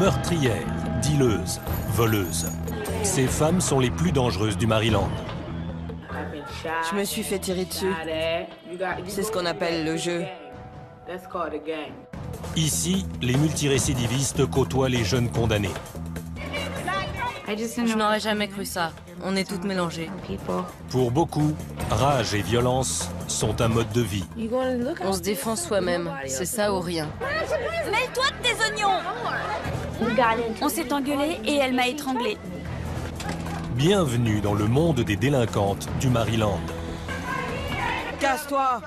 Meurtrières, dealeuses, voleuses. Ces femmes sont les plus dangereuses du Maryland. Je me suis fait tirer dessus. C'est ce qu'on appelle le jeu. Ici, les multirécidivistes côtoient les jeunes condamnés. Je n'aurais jamais cru ça. On est toutes mélangées. Pour beaucoup, rage et violence sont un mode de vie. On se défend soi-même. C'est ça ou rien. Mêle-toi de tes oignons! On s'est engueulé et elle m'a étranglée. Bienvenue dans le monde des délinquantes du Maryland. Casse-toi!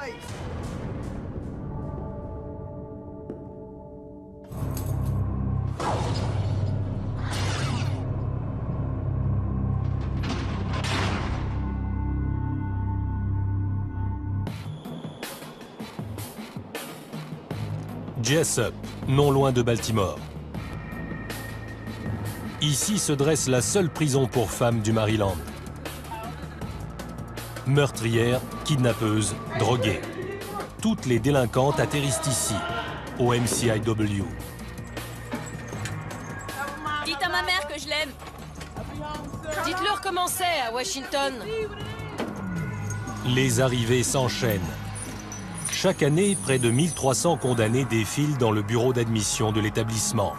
Jessup, non loin de Baltimore. Ici se dresse la seule prison pour femmes du Maryland. Meurtrières, kidnappeuses, droguées. Toutes les délinquantes atterrissent ici, au MCIW. Dites à ma mère que je l'aime. Dites-leur comment c'est à Washington. Les arrivées s'enchaînent. Chaque année, près de 1300 condamnés défilent dans le bureau d'admission de l'établissement.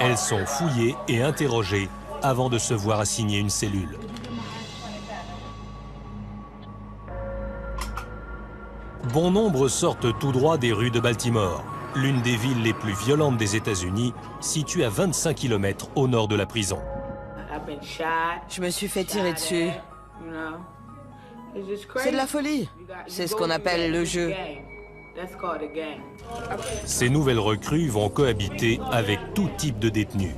Elles sont fouillées et interrogées avant de se voir assigner une cellule. Bon nombre sortent tout droit des rues de Baltimore, l'une des villes les plus violentes des États-Unis, située à 25 km au nord de la prison. Je me suis fait tirer dessus. C'est de la folie. C'est ce qu'on appelle le jeu. Ces nouvelles recrues vont cohabiter avec tout type de détenus.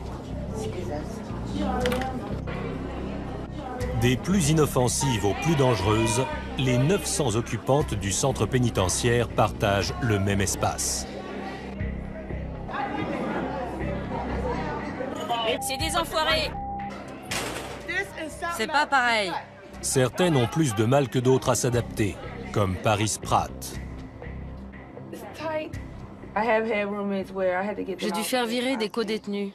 Des plus inoffensives aux plus dangereuses, les 900 occupantes du centre pénitentiaire partagent le même espace. C'est des enfoirés. C'est pas pareil. Certaines ont plus de mal que d'autres à s'adapter, comme Paris Pratt. J'ai dû faire virer des co-détenus.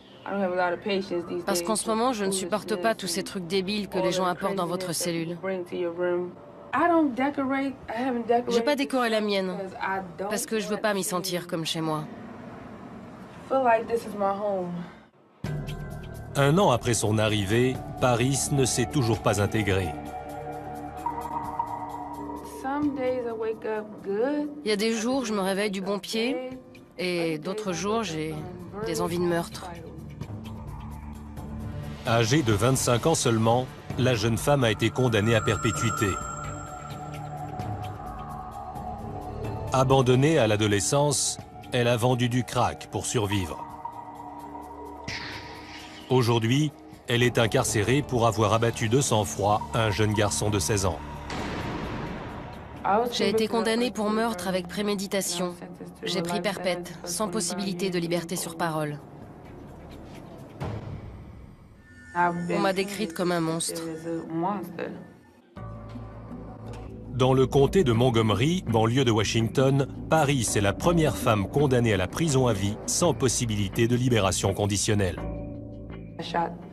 Parce qu'en ce moment, je ne supporte pas tous ces trucs débiles que les gens apportent dans votre cellule. J'ai pas décoré la mienne, parce que je veux pas m'y sentir comme chez moi. Un an après son arrivée, Paris ne s'est toujours pas intégré. Il y a des jours, je me réveille du bon pied, et d'autres jours, j'ai des envies de meurtre. Âgée de 25 ans seulement, la jeune femme a été condamnée à perpétuité. Abandonnée à l'adolescence, elle a vendu du crack pour survivre. Aujourd'hui, elle est incarcérée pour avoir abattu de sang-froid un jeune garçon de 16 ans. J'ai été condamnée pour meurtre avec préméditation. J'ai pris perpète, sans possibilité de liberté sur parole. On m'a décrite comme un monstre. Dans le comté de Montgomery, banlieue de Washington, Paris est la première femme condamnée à la prison à vie sans possibilité de libération conditionnelle.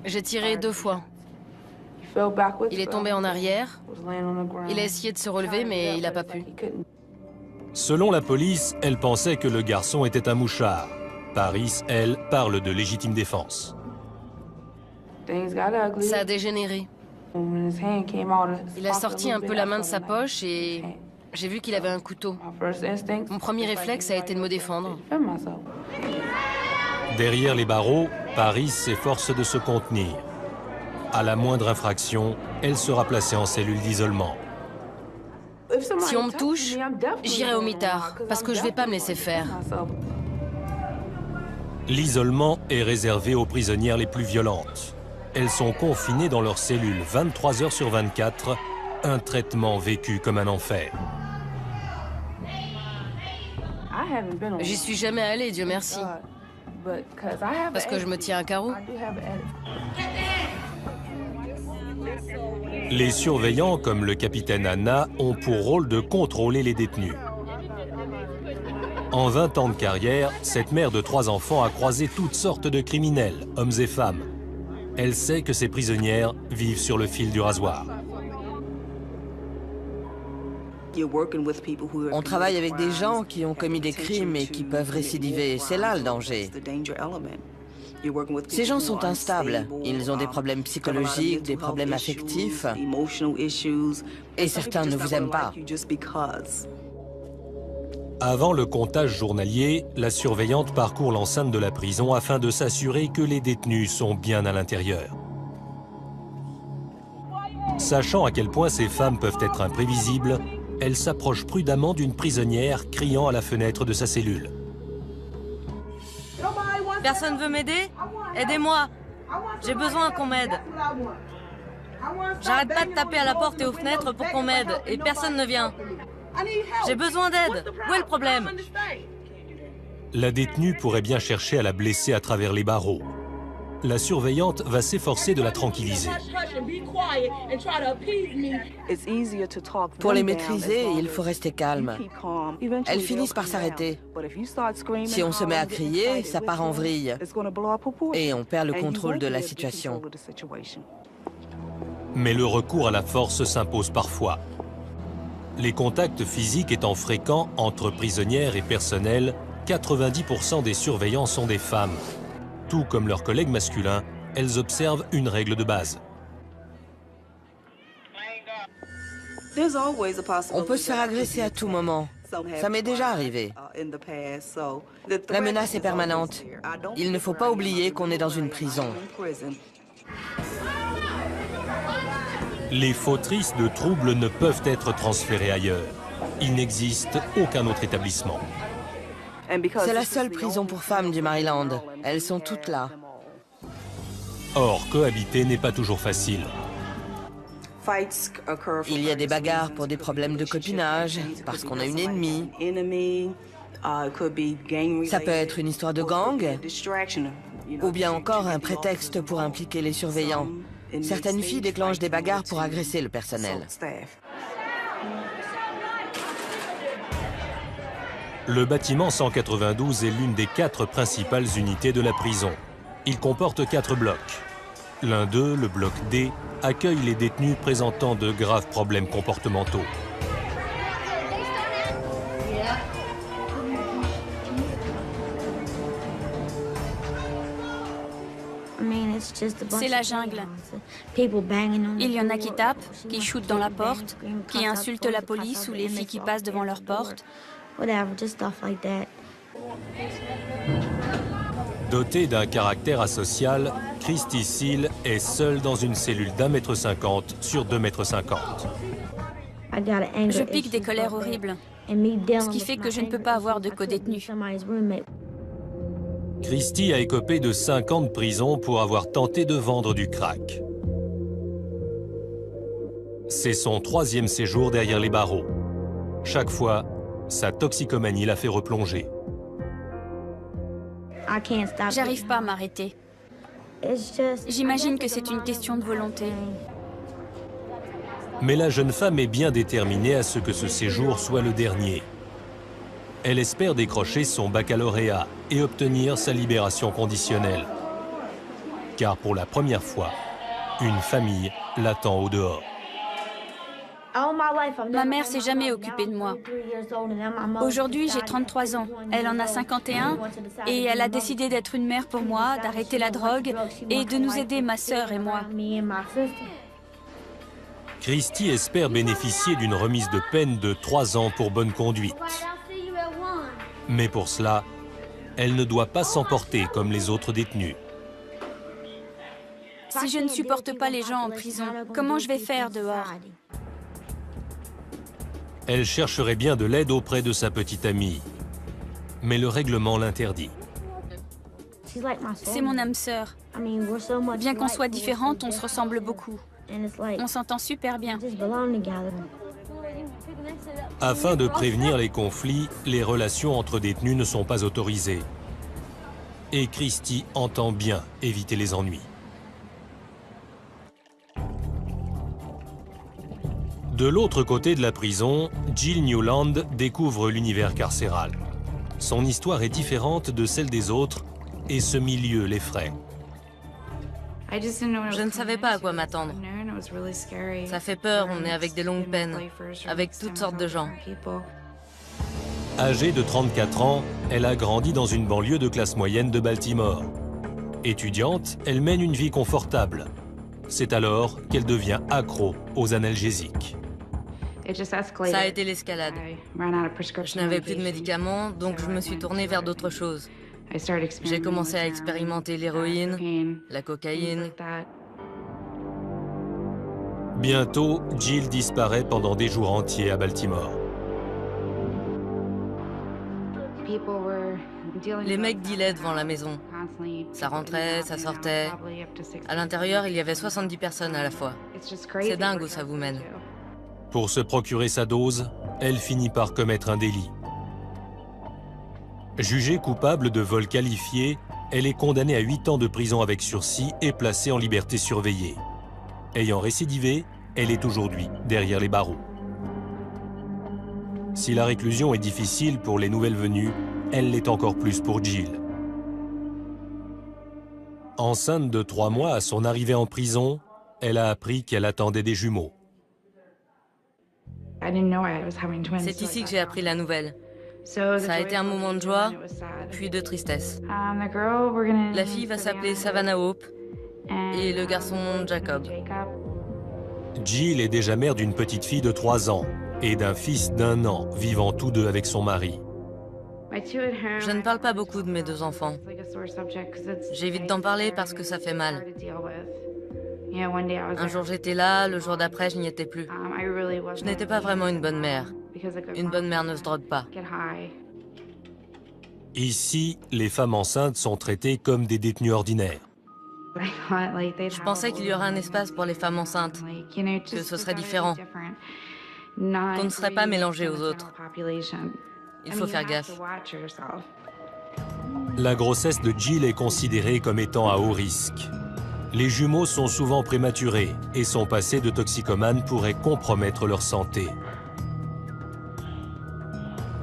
J'ai tiré 2 fois. Il est tombé en arrière. Il a essayé de se relever, mais il n'a pas pu. Selon la police, elle pensait que le garçon était un mouchard. Paris, elle, parle de légitime défense. Ça a dégénéré. Il a sorti un peu la main de sa poche et j'ai vu qu'il avait un couteau. Mon premier réflexe a été de me défendre. Derrière les barreaux, Paris s'efforce de se contenir. À la moindre infraction, elle sera placée en cellule d'isolement. Si on me touche, j'irai au mitard, parce que je vais pas me laisser faire. L'isolement est réservé aux prisonnières les plus violentes. Elles sont confinées dans leur cellule 23 heures sur 24, un traitement vécu comme un enfer. J'y suis jamais allée, Dieu merci. Parce que je me tiens à carreau. Les surveillants, comme le capitaine Anna, ont pour rôle de contrôler les détenus. En 20 ans de carrière, cette mère de 3 enfants a croisé toutes sortes de criminels, hommes et femmes. Elle sait que ces prisonnières vivent sur le fil du rasoir. On travaille avec des gens qui ont commis des crimes et qui peuvent récidiver. C'est là le danger. Ces gens sont instables. Ils ont des problèmes psychologiques, des problèmes affectifs. Et certains ne vous aiment pas. Avant le comptage journalier, la surveillante parcourt l'enceinte de la prison afin de s'assurer que les détenus sont bien à l'intérieur. Sachant à quel point ces femmes peuvent être imprévisibles, elle s'approche prudemment d'une prisonnière criant à la fenêtre de sa cellule. Personne veut m'aider? Aidez-moi! J'ai besoin qu'on m'aide. J'arrête pas de taper à la porte et aux fenêtres pour qu'on m'aide, et personne ne vient. J'ai besoin d'aide. Où est le problème? La détenue pourrait bien chercher à la blesser à travers les barreaux. La surveillante va s'efforcer de la tranquilliser. Pour les maîtriser, il faut rester calme. Elles finissent par s'arrêter. Si on se met à crier, ça part en vrille. Et on perd le contrôle de la situation. Mais le recours à la force s'impose parfois. Les contacts physiques étant fréquents entre prisonnières et personnel, 90% des surveillants sont des femmes. Tout comme leurs collègues masculins, elles observent une règle de base. On peut se faire agresser à tout moment. Ça m'est déjà arrivé. La menace est permanente. Il ne faut pas oublier qu'on est dans une prison. Les fautrices de troubles ne peuvent être transférées ailleurs. Il n'existe aucun autre établissement. C'est la seule prison pour femmes du Maryland. Elles sont toutes là. Or, cohabiter n'est pas toujours facile. Il y a des bagarres pour des problèmes de copinage, parce qu'on a une ennemie. Ça peut être une histoire de gang, ou bien encore un prétexte pour impliquer les surveillants. Certaines filles déclenchent des bagarres pour agresser le personnel. Le bâtiment 192 est l'une des 4 principales unités de la prison. Il comporte 4 blocs. L'un d'eux, le bloc D, accueille les détenus présentant de graves problèmes comportementaux. C'est la jungle. Il y en a qui tapent, qui shootent dans la porte, qui insultent la police ou les filles qui passent devant leur porte. Dotée d'un caractère asocial, Christy Seal est seule dans une cellule d'1,50 m sur 2,50 m. Je pique des colères horribles, ce qui fait que je ne peux pas avoir de co-détenus. Christy a écopé de 5 ans de prison pour avoir tenté de vendre du crack. C'est son 3e séjour derrière les barreaux. Chaque fois, sa toxicomanie l'a fait replonger. J'arrive pas à m'arrêter. J'imagine que c'est une question de volonté. Mais la jeune femme est bien déterminée à ce que ce séjour soit le dernier. Elle espère décrocher son baccalauréat et obtenir sa libération conditionnelle. Car pour la première fois, une famille l'attend au dehors. Ma mère s'est jamais occupée de moi. Aujourd'hui, j'ai 33 ans. Elle en a 51 et elle a décidé d'être une mère pour moi, d'arrêter la drogue et de nous aider, ma sœur et moi. Christy espère bénéficier d'une remise de peine de 3 ans pour bonne conduite. Mais pour cela, elle ne doit pas s'emporter comme les autres détenus. Si je ne supporte pas les gens en prison, comment je vais faire dehors? Elle chercherait bien de l'aide auprès de sa petite amie. Mais le règlement l'interdit. C'est mon âme sœur. Bien qu'on soit différentes, on se ressemble beaucoup. On s'entend super bien. Afin de prévenir les conflits, les relations entre détenus ne sont pas autorisées. Et Christy entend bien éviter les ennuis. De l'autre côté de la prison, Jill Newland découvre l'univers carcéral. Son histoire est différente de celle des autres et ce milieu l'effraie. Je ne savais pas à quoi m'attendre. Ça fait peur, on est avec des longues peines, avec toutes sortes de gens. Âgée de 34 ans, elle a grandi dans une banlieue de classe moyenne de Baltimore. Étudiante, elle mène une vie confortable. C'est alors qu'elle devient accro aux analgésiques. Ça a été l'escalade. Je n'avais plus de médicaments, donc je me suis tournée vers d'autres choses. J'ai commencé à expérimenter l'héroïne, la cocaïne. Bientôt, Jill disparaît pendant des jours entiers à Baltimore. Les mecs dealaient devant la maison. Ça rentrait, ça sortait. À l'intérieur, il y avait 70 personnes à la fois. C'est dingue où ça vous mène. Pour se procurer sa dose, elle finit par commettre un délit. Jugée coupable de vol qualifié, elle est condamnée à 8 ans de prison avec sursis et placée en liberté surveillée. Ayant récidivé, elle est aujourd'hui derrière les barreaux. Si la réclusion est difficile pour les nouvelles venues, elle l'est encore plus pour Jill. Enceinte de 3 mois à son arrivée en prison, elle a appris qu'elle attendait des jumeaux. C'est ici que j'ai appris la nouvelle. Ça a été un moment de joie, puis de tristesse. La fille va s'appeler Savannah Hope et le garçon Jacob. Jill est déjà mère d'une petite fille de 3 ans et d'un fils d'1 an, vivant tous deux avec son mari. Je ne parle pas beaucoup de mes 2 enfants. J'évite d'en parler parce que ça fait mal. Un jour j'étais là, le jour d'après je n'y étais plus. Je n'étais pas vraiment une bonne mère. Une bonne mère ne se drogue pas. Ici, les femmes enceintes sont traitées comme des détenues ordinaires. Je pensais qu'il y aurait un espace pour les femmes enceintes, que ce serait différent, qu'on ne serait pas mélangé aux autres. Il faut faire gaffe. La grossesse de Jill est considérée comme étant à haut risque. Les jumeaux sont souvent prématurés et son passé de toxicomane pourrait compromettre leur santé.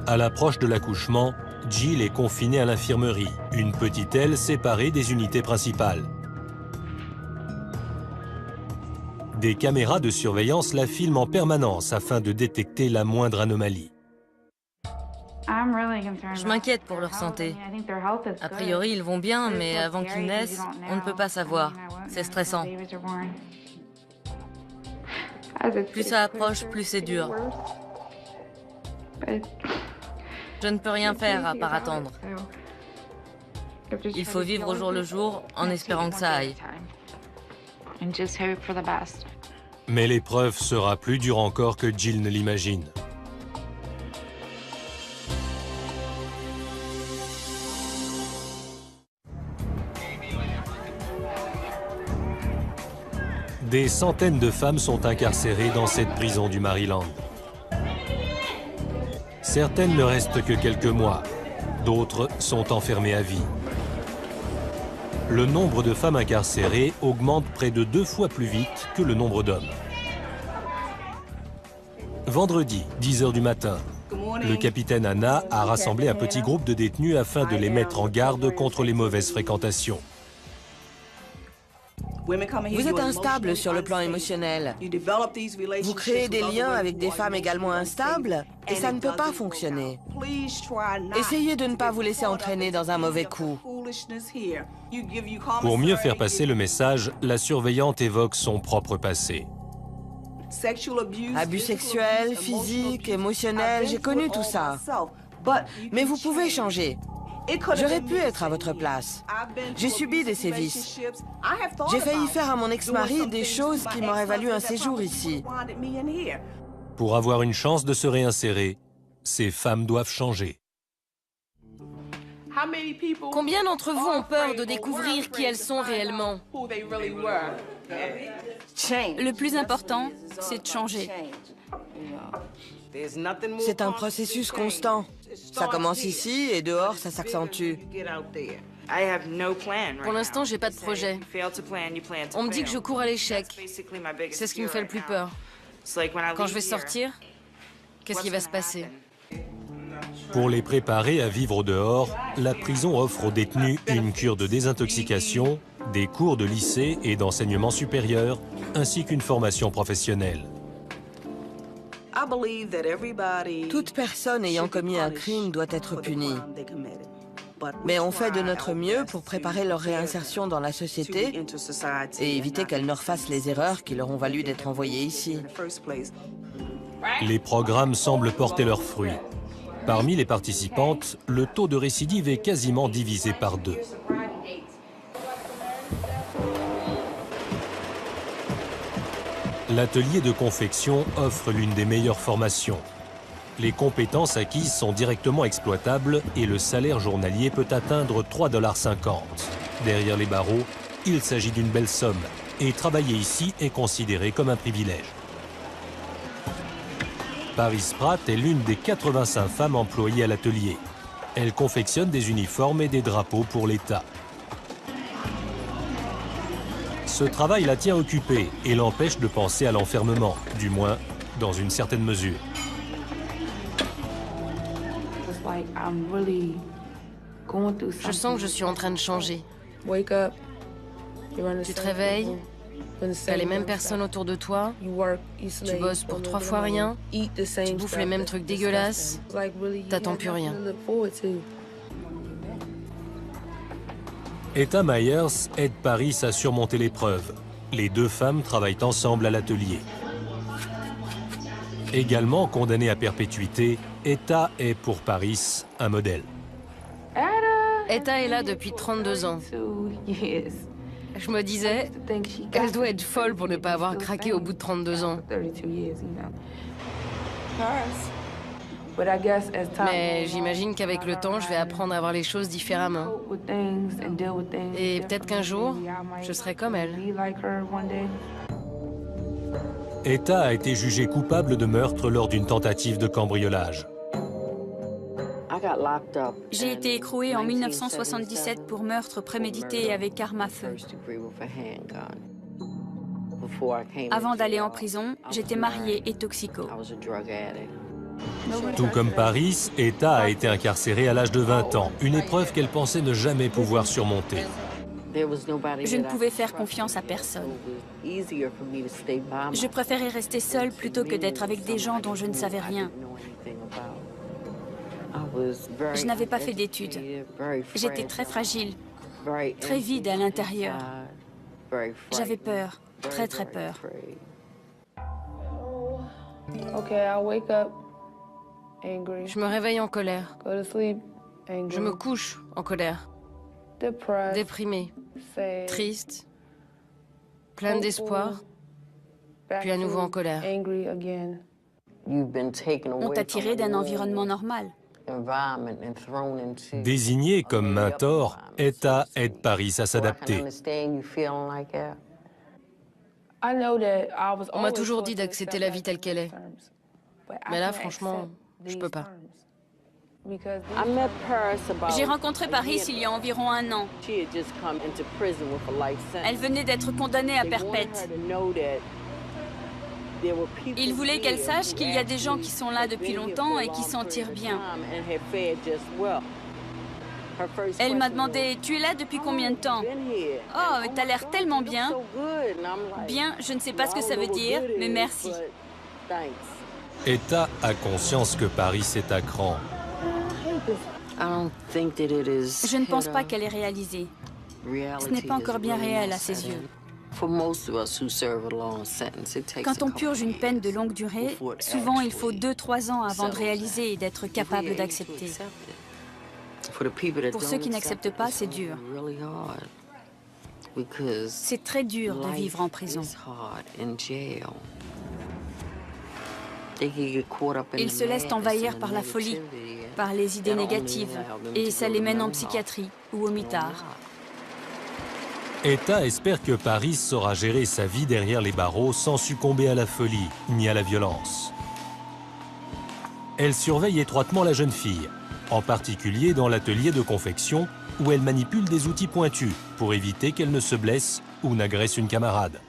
À l'approche de l'accouchement, Jill est confinée à l'infirmerie, une petite aile séparée des unités principales. Des caméras de surveillance la filment en permanence afin de détecter la moindre anomalie. Je m'inquiète pour leur santé. A priori, ils vont bien, mais avant qu'ils naissent, on ne peut pas savoir. C'est stressant. Plus ça approche, plus c'est dur. Je ne peux rien faire à part attendre. Il faut vivre au jour le jour en espérant que ça aille. Mais l'épreuve sera plus dure encore que Jill ne l'imagine. Des centaines de femmes sont incarcérées dans cette prison du Maryland. Certaines ne restent que quelques mois, d'autres sont enfermées à vie. Le nombre de femmes incarcérées augmente près de 2 fois plus vite que le nombre d'hommes. Vendredi, 10 h du matin, le capitaine Anna a rassemblé un petit groupe de détenus afin de les mettre en garde contre les mauvaises fréquentations. Vous êtes instable sur le plan émotionnel. Vous créez des liens avec des femmes également instables et ça ne peut pas fonctionner. Essayez de ne pas vous laisser entraîner dans un mauvais coup. Pour mieux faire passer le message, la surveillante évoque son propre passé. Abus sexuels, physiques, émotionnels, j'ai connu tout ça. Mais vous pouvez changer. J'aurais pu être à votre place. J'ai subi des sévices. J'ai failli faire à mon ex-mari des choses qui m'auraient valu un séjour ici. Pour avoir une chance de se réinsérer, ces femmes doivent changer. Combien d'entre vous ont peur de découvrir qui elles sont réellement? Le plus important, c'est de changer. C'est un processus constant. Ça commence ici et dehors, ça s'accentue. Pour l'instant, j'ai pas de projet. On me dit que je cours à l'échec. C'est ce qui me fait le plus peur. Quand je vais sortir, qu'est-ce qui va se passer? Pour les préparer à vivre dehors, la prison offre aux détenus une cure de désintoxication, des cours de lycée et d'enseignement supérieur, ainsi qu'une formation professionnelle. Toute personne ayant commis un crime doit être punie. Mais on fait de notre mieux pour préparer leur réinsertion dans la société et éviter qu'elles ne refassent les erreurs qui leur ont valu d'être envoyées ici. Les programmes semblent porter leurs fruits. Parmi les participantes, le taux de récidive est quasiment divisé par 2. L'atelier de confection offre l'une des meilleures formations. Les compétences acquises sont directement exploitables et le salaire journalier peut atteindre 3,50 $. Derrière les barreaux, il s'agit d'une belle somme et travailler ici est considéré comme un privilège. Paris Pratt est l'une des 85 femmes employées à l'atelier. Elle confectionne des uniformes et des drapeaux pour l'État. Ce travail la tient occupée et l'empêche de penser à l'enfermement, du moins dans une certaine mesure. Je sens que je suis en train de changer. Tu te réveilles, t'as les mêmes personnes autour de toi, tu bosses pour 3 fois rien, tu bouffes les mêmes trucs dégueulasses, t'attends plus rien. Etta Myers aide Paris à surmonter l'épreuve. Les 2 femmes travaillent ensemble à l'atelier. Également condamnée à perpétuité, Etta est pour Paris un modèle. Etta est là depuis 32 ans. Je me disais, elle doit être folle pour ne pas avoir craqué au bout de 32 ans. Mais j'imagine qu'avec le temps, je vais apprendre à voir les choses différemment. Et peut-être qu'un jour, je serai comme elle. Etta a été jugée coupable de meurtre lors d'une tentative de cambriolage. J'ai été écrouée en 1977 pour meurtre prémédité avec arme à feu. Avant d'aller en prison, j'étais mariée et toxico. Tout comme Paris, Etta a été incarcérée à l'âge de 20 ans, une épreuve qu'elle pensait ne jamais pouvoir surmonter. Je ne pouvais faire confiance à personne. Je préférais rester seule plutôt que d'être avec des gens dont je ne savais rien. Je n'avais pas fait d'études. J'étais très fragile, très vide à l'intérieur. J'avais peur, très très peur. Je me réveille en colère. Je me couche en colère. Déprimée, triste, pleine d'espoir, puis à nouveau en colère. On t'a tiré d'un environnement normal. Désignée comme mentor, Etta aide Paris à s'adapter. On m'a toujours dit d'accepter la vie telle qu'elle est. Mais là, franchement, je peux pas. J'ai rencontré Paris il y a environ 1 an. Elle venait d'être condamnée à perpète. Il voulait qu'elle sache qu'il y a des gens qui sont là depuis longtemps et qui s'en tirent bien. Elle m'a demandé « Tu es là depuis combien de temps ?»« Oh, t'as l'air tellement bien. »« Bien, je ne sais pas ce que ça veut dire, mais merci. » Etta a conscience que Paris est à cran. Je ne pense pas qu'elle ait réalisé. Ce n'est pas encore bien réel à ses yeux. Quand on purge une peine de longue durée, souvent il faut 2-3 ans avant de réaliser et d'être capable d'accepter. Pour ceux qui n'acceptent pas, c'est dur. C'est très dur de vivre en prison. Ils se laissent envahir par la folie, par les idées négatives, et ça les mène en psychiatrie ou au mitard. Etta espère que Paris saura gérer sa vie derrière les barreaux sans succomber à la folie ni à la violence. Elle surveille étroitement la jeune fille, en particulier dans l'atelier de confection où elle manipule des outils pointus pour éviter qu'elle ne se blesse ou n'agresse une camarade.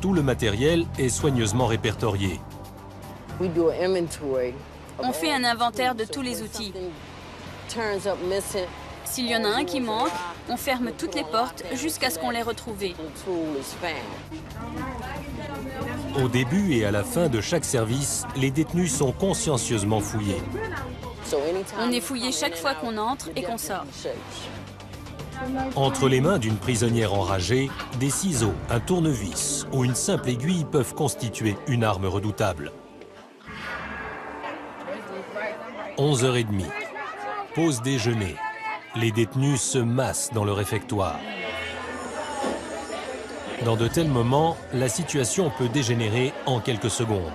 Tout le matériel est soigneusement répertorié. On fait un inventaire de tous les outils. S'il y en a un qui manque, on ferme toutes les portes jusqu'à ce qu'on l'ait retrouvé. Au début et à la fin de chaque service, les détenus sont consciencieusement fouillés. On est fouillé chaque fois qu'on entre et qu'on sort. Entre les mains d'une prisonnière enragée, des ciseaux, un tournevis ou une simple aiguille peuvent constituer une arme redoutable. 11h30. Pause déjeuner. Les détenus se massent dans le réfectoire. Dans de tels moments, la situation peut dégénérer en quelques secondes.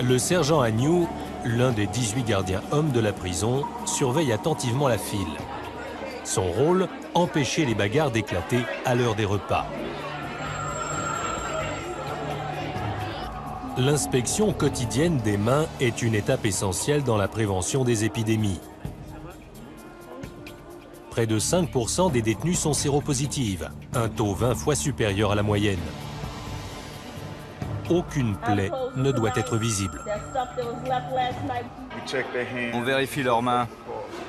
Le sergent Agnew, l'un des 18 gardiens hommes de la prison, surveille attentivement la file. Son rôle, empêcher les bagarres d'éclater à l'heure des repas. L'inspection quotidienne des mains est une étape essentielle dans la prévention des épidémies. Près de 5% des détenus sont séropositifs, un taux 20 fois supérieur à la moyenne. Aucune plaie ne doit être visible. On vérifie leurs mains,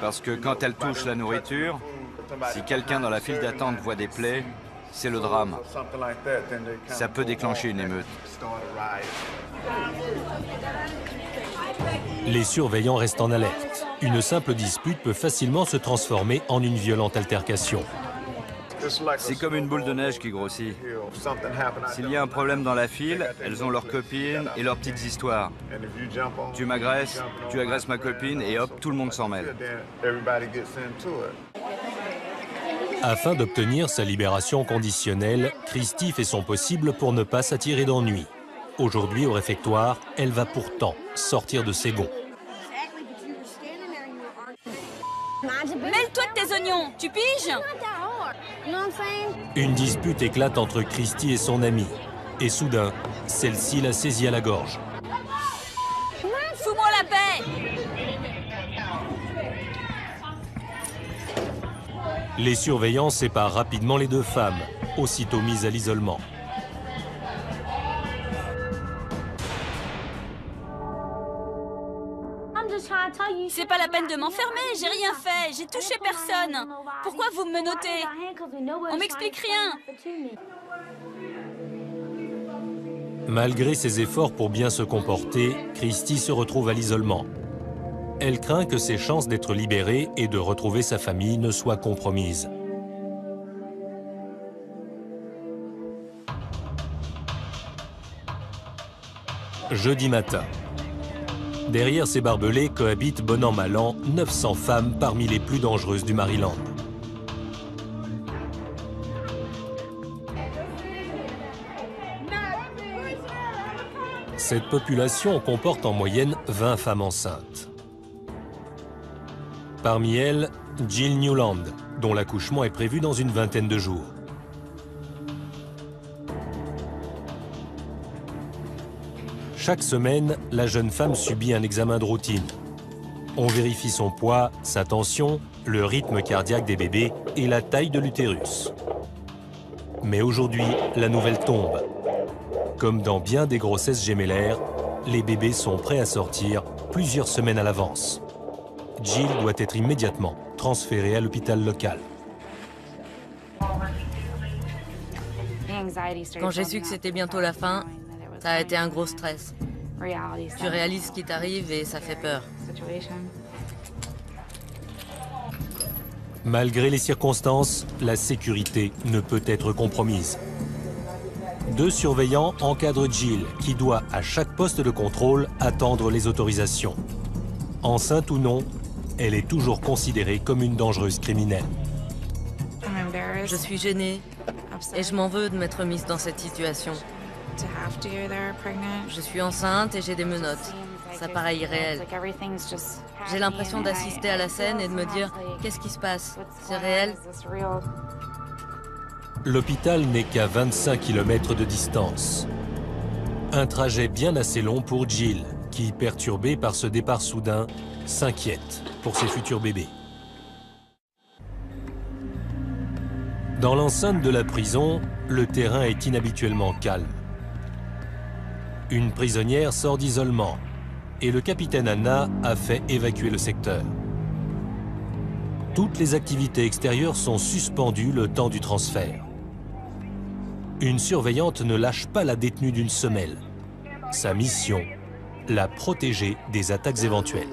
parce que quand elles touchent la nourriture, si quelqu'un dans la file d'attente voit des plaies, c'est le drame. Ça peut déclencher une émeute. Les surveillants restent en alerte. Une simple dispute peut facilement se transformer en une violente altercation. C'est comme une boule de neige qui grossit. S'il y a un problème dans la file, elles ont leurs copines et leurs petites histoires. Tu m'agresses, tu agresses ma copine et hop, tout le monde s'en mêle. Afin d'obtenir sa libération conditionnelle, Christy fait son possible pour ne pas s'attirer d'ennui. Aujourd'hui, au réfectoire, elle va pourtant sortir de ses gonds. Mêle-toi de tes oignons, tu piges? Une dispute éclate entre Christy et son amie. Et soudain, celle-ci la saisit à la gorge. Fous-moi la paix! Les surveillants séparent rapidement les deux femmes, aussitôt mises à l'isolement. C'est pas la peine de m'enfermer, j'ai rien fait, j'ai touché personne. Pourquoi vous me menotez? On m'explique rien. Malgré ses efforts pour bien se comporter, Christy se retrouve à l'isolement. Elle craint que ses chances d'être libérée et de retrouver sa famille ne soient compromises. Jeudi matin. Derrière ces barbelés cohabitent bon an mal an 900 femmes parmi les plus dangereuses du Maryland. Cette population comporte en moyenne 20 femmes enceintes. Parmi elles, Jill Newland, dont l'accouchement est prévu dans une vingtaine de jours. Chaque semaine, la jeune femme subit un examen de routine. On vérifie son poids, sa tension, le rythme cardiaque des bébés et la taille de l'utérus. Mais aujourd'hui, la nouvelle tombe. Comme dans bien des grossesses gémellaires, les bébés sont prêts à sortir plusieurs semaines à l'avance. Jill doit être immédiatement transférée à l'hôpital local. Quand j'ai su que c'était bientôt la fin, ça a été un gros stress. Tu réalises ce qui t'arrive et ça fait peur. Malgré les circonstances, la sécurité ne peut être compromise. 2 surveillants encadrent Jill, qui doit, à chaque poste de contrôle, attendre les autorisations. Enceinte ou non, elle est toujours considérée comme une dangereuse criminelle. Je suis gênée et je m'en veux de m'être mise dans cette situation. Je suis enceinte et j'ai des menottes. Ça paraît irréel. J'ai l'impression d'assister à la scène et de me dire « Qu'est-ce qui se passe? C'est réel ?» L'hôpital n'est qu'à 25 km de distance. Un trajet bien assez long pour Jill, qui, perturbée par ce départ soudain, s'inquiète pour ses futurs bébés. Dans l'enceinte de la prison, le terrain est inhabituellement calme. Une prisonnière sort d'isolement et le capitaine Anna a fait évacuer le secteur. Toutes les activités extérieures sont suspendues le temps du transfert. Une surveillante ne lâche pas la détenue d'une semelle. Sa mission, la protéger des attaques éventuelles.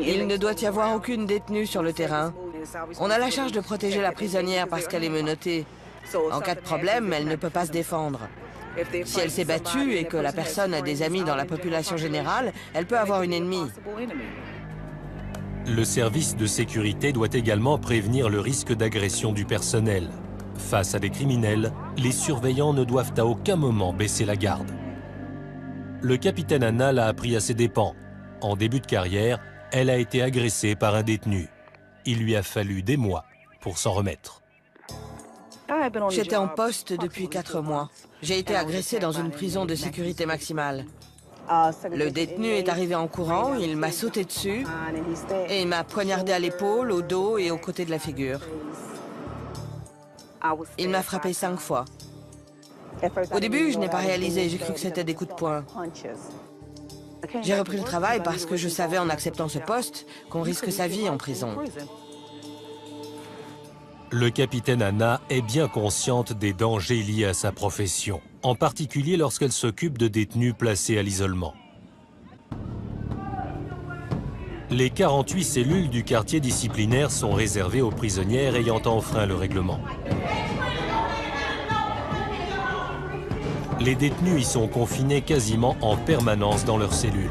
Il ne doit y avoir aucune détenue sur le terrain. On a la charge de protéger la prisonnière parce qu'elle est menottée. En cas de problème, elle ne peut pas se défendre. Si elle s'est battue et que la personne a des amis dans la population générale, elle peut avoir une ennemie. Le service de sécurité doit également prévenir le risque d'agression du personnel. Face à des criminels, les surveillants ne doivent à aucun moment baisser la garde. Le capitaine Anna l'a appris à ses dépens. En début de carrière, elle a été agressée par un détenu. Il lui a fallu des mois pour s'en remettre. J'étais en poste depuis 4 mois. J'ai été agressée dans une prison de sécurité maximale. Le détenu est arrivé en courant, il m'a sauté dessus et il m'a poignardé à l'épaule, au dos et aux côtés de la figure. Il m'a frappé 5 fois. Au début, je n'ai pas réalisé, j'ai cru que c'était des coups de poing. J'ai repris le travail parce que je savais en acceptant ce poste qu'on risque sa vie en prison. Le capitaine Anna est bien consciente des dangers liés à sa profession, en particulier lorsqu'elle s'occupe de détenus placés à l'isolement. Les 48 cellules du quartier disciplinaire sont réservées aux prisonnières ayant enfreint le règlement. Les détenus y sont confinés quasiment en permanence dans leurs cellules.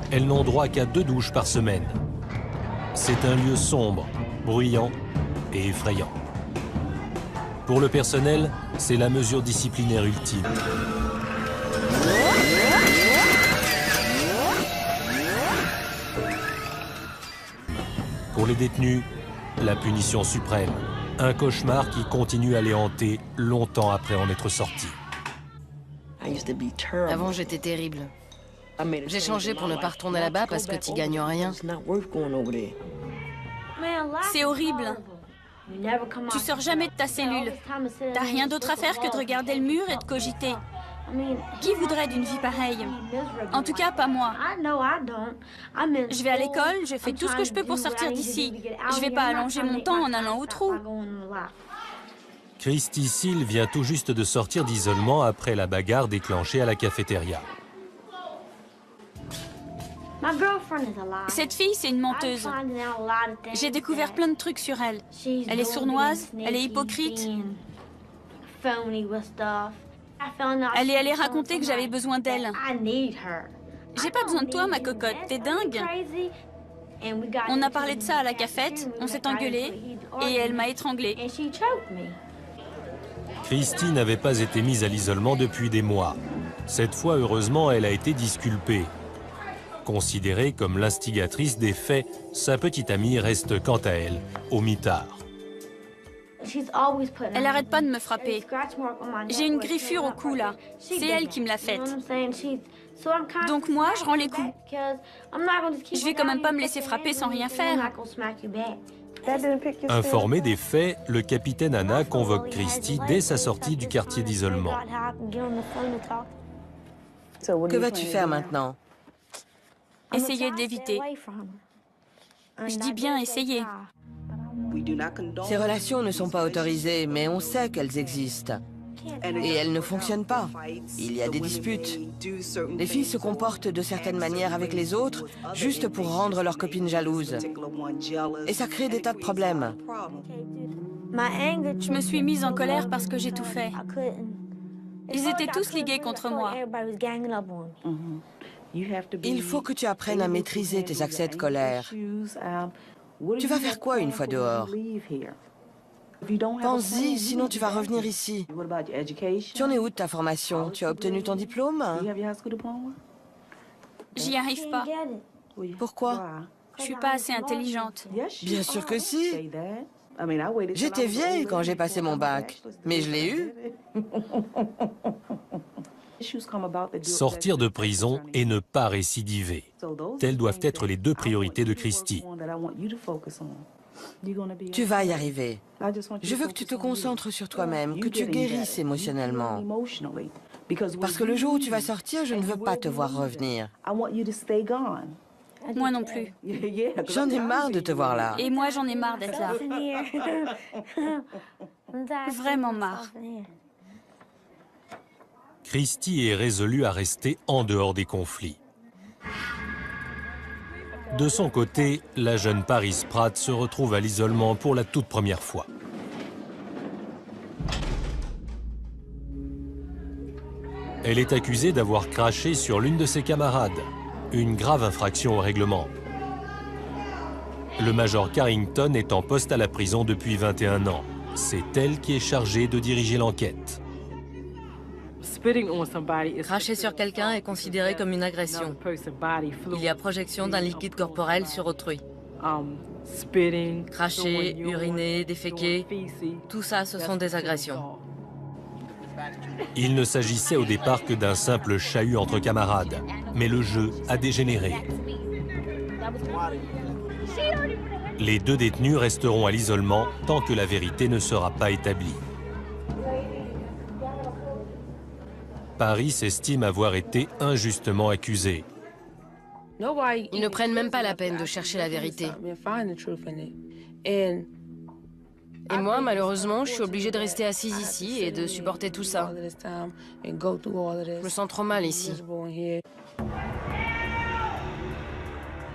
Elles n'ont droit qu'à 2 douches par semaine. C'est un lieu sombre, bruyant et effrayant. Pour le personnel, c'est la mesure disciplinaire ultime. Pour les détenus, la punition suprême. Un cauchemar qui continue à les hanter longtemps après en être sortis. Avant, j'étais terrible. J'ai changé pour ne pas retourner là-bas parce que tu gagnes rien. C'est horrible. Tu sors jamais de ta cellule. T'as rien d'autre à faire que de regarder le mur et de cogiter. Qui voudrait d'une vie pareille? En tout cas, pas moi. Je vais à l'école, je fais tout ce que je peux pour sortir d'ici. Je vais pas allonger mon temps en allant au trou. Christy Seal vient tout juste de sortir d'isolement après la bagarre déclenchée à la cafétéria. Cette fille, c'est une menteuse. J'ai découvert plein de trucs sur elle. Elle est sournoise, elle est hypocrite. Elle est allée raconter que j'avais besoin d'elle. J'ai pas besoin de toi, ma cocotte, t'es dingue. On a parlé de ça à la cafette, on s'est engueulé et elle m'a étranglée. Christy n'avait pas été mise à l'isolement depuis des mois. Cette fois, heureusement, elle a été disculpée. Considérée comme l'instigatrice des faits, sa petite amie reste quant à elle au mitard. Elle arrête pas de me frapper. J'ai une griffure au cou là. C'est elle qui me l'a faite. Donc moi, je rends les coups. Je vais quand même pas me laisser frapper sans rien faire. Informé des faits, le capitaine Anna convoque Christy dès sa sortie du quartier d'isolement. Que vas-tu faire maintenant? Essayez d'éviter. Je dis bien essayer. Ces relations ne sont pas autorisées, mais on sait qu'elles existent. Et elles ne fonctionnent pas. Il y a des disputes. Les filles se comportent de certaines manières avec les autres, juste pour rendre leurs copines jalouses. Et ça crée des tas de problèmes. Je me suis mise en colère parce que j'ai tout fait. Ils étaient tous ligués contre moi. Il faut que tu apprennes à maîtriser tes accès de colère. Tu vas faire quoi une fois dehors? Pense-y, sinon tu vas revenir ici. Tu en es où de ta formation? Tu as obtenu ton diplôme? J'y arrive pas. Pourquoi? Je suis pas assez intelligente. Bien sûr que si. J'étais vieille quand j'ai passé mon bac, mais je l'ai eu. Sortir de prison et ne pas récidiver. Telles doivent être les 2 priorités de Christy. Tu vas y arriver. Je veux que tu te concentres sur toi-même, que tu guérisses émotionnellement. Parce que le jour où tu vas sortir, je ne veux pas te voir revenir. Moi non plus. J'en ai marre de te voir là. Et moi, j'en ai marre d'être là. Vraiment marre. Christy est résolue à rester en dehors des conflits. De son côté, la jeune Paris Pratt se retrouve à l'isolement pour la toute première fois. Elle est accusée d'avoir craché sur l'une de ses camarades, une grave infraction au règlement. Le major Carrington est en poste à la prison depuis 21 ans. C'est elle qui est chargée de diriger l'enquête. Cracher sur quelqu'un est considéré comme une agression. Il y a projection d'un liquide corporel sur autrui. Cracher, uriner, déféquer, tout ça, ce sont des agressions. Il ne s'agissait au départ que d'un simple chahut entre camarades, mais le jeu a dégénéré. Les deux détenus resteront à l'isolement tant que la vérité ne sera pas établie. Paris estime avoir été injustement accusé. Ils ne prennent même pas la peine de chercher la vérité. Et moi, malheureusement, je suis obligée de rester assise ici et de supporter tout ça. Je me sens trop mal ici.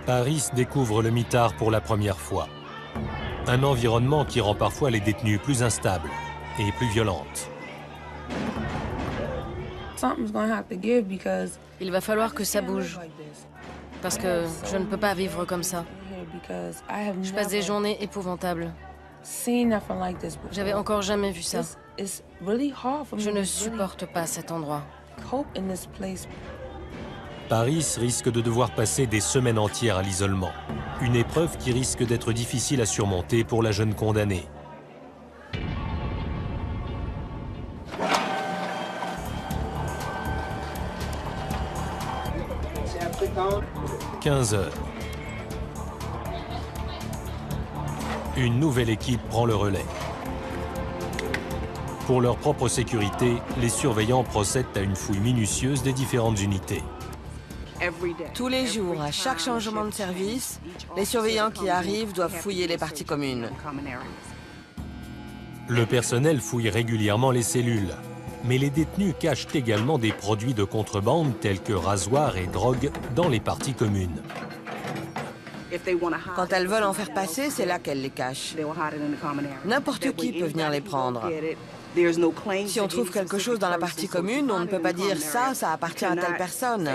Paris découvre le mitard pour la première fois. Un environnement qui rend parfois les détenus plus instables et plus violentes. Il va falloir que ça bouge. Parce que je ne peux pas vivre comme ça. Je passe des journées épouvantables. J'avais encore jamais vu ça. Je ne supporte pas cet endroit. Paris risque de devoir passer des semaines entières à l'isolement. Une épreuve qui risque d'être difficile à surmonter pour la jeune condamnée. « 15 heures. Une nouvelle équipe prend le relais. Pour leur propre sécurité, les surveillants procèdent à une fouille minutieuse des différentes unités. Tous les jours, à chaque changement de service, les surveillants qui arrivent doivent fouiller les parties communes. Le personnel fouille régulièrement les cellules, mais les détenus cachent également des produits de contrebande tels que rasoirs et drogues dans les parties communes. Quand elles veulent en faire passer, c'est là qu'elles les cachent. N'importe qui peut venir les prendre. Si on trouve quelque chose dans la partie commune, on ne peut pas dire ça, ça appartient à telle personne.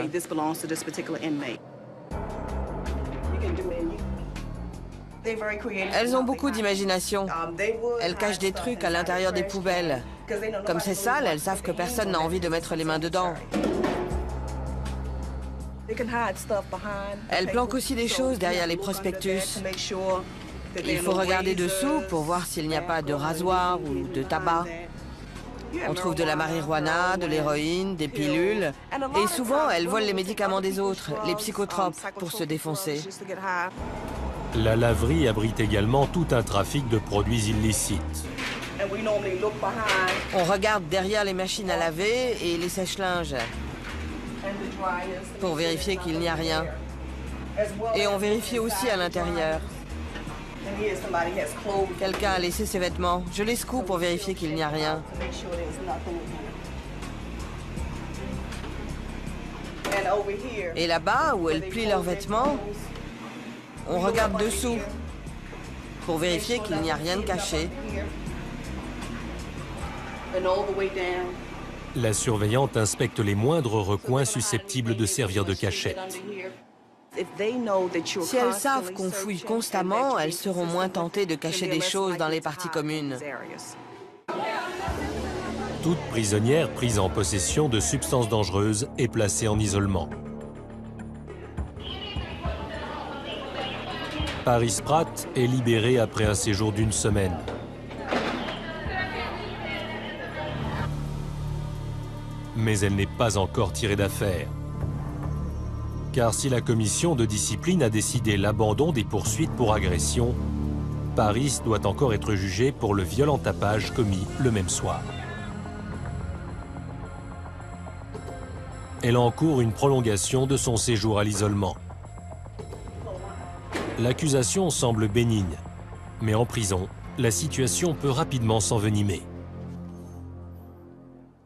Elles ont beaucoup d'imagination. Elles cachent des trucs à l'intérieur des poubelles. Comme c'est sale, elles savent que personne n'a envie de mettre les mains dedans. Elles planquent aussi des choses derrière les prospectus. Il faut regarder dessous pour voir s'il n'y a pas de rasoir ou de tabac. On trouve de la marijuana, de l'héroïne, des pilules. Et souvent, elles volent les médicaments des autres, les psychotropes, pour se défoncer. La laverie abrite également tout un trafic de produits illicites. On regarde derrière les machines à laver et les sèche-linges pour vérifier qu'il n'y a rien. Et on vérifie aussi à l'intérieur. Quelqu'un a laissé ses vêtements. Je les secoue pour vérifier qu'il n'y a rien. Et là-bas, où elles plient leurs vêtements, on regarde dessous pour vérifier qu'il n'y a rien de caché. La surveillante inspecte les moindres recoins susceptibles de servir de cachette. Si elles savent qu'on fouille constamment, elles seront moins tentées de cacher des choses dans les parties communes. Toute prisonnière prise en possession de substances dangereuses est placée en isolement. Paris Pratt est libérée après un séjour d'une semaine. Mais elle n'est pas encore tirée d'affaire. Car si la commission de discipline a décidé l'abandon des poursuites pour agression, Paris doit encore être jugée pour le violent tapage commis le même soir. Elle encourt une prolongation de son séjour à l'isolement. L'accusation semble bénigne, mais en prison, la situation peut rapidement s'envenimer.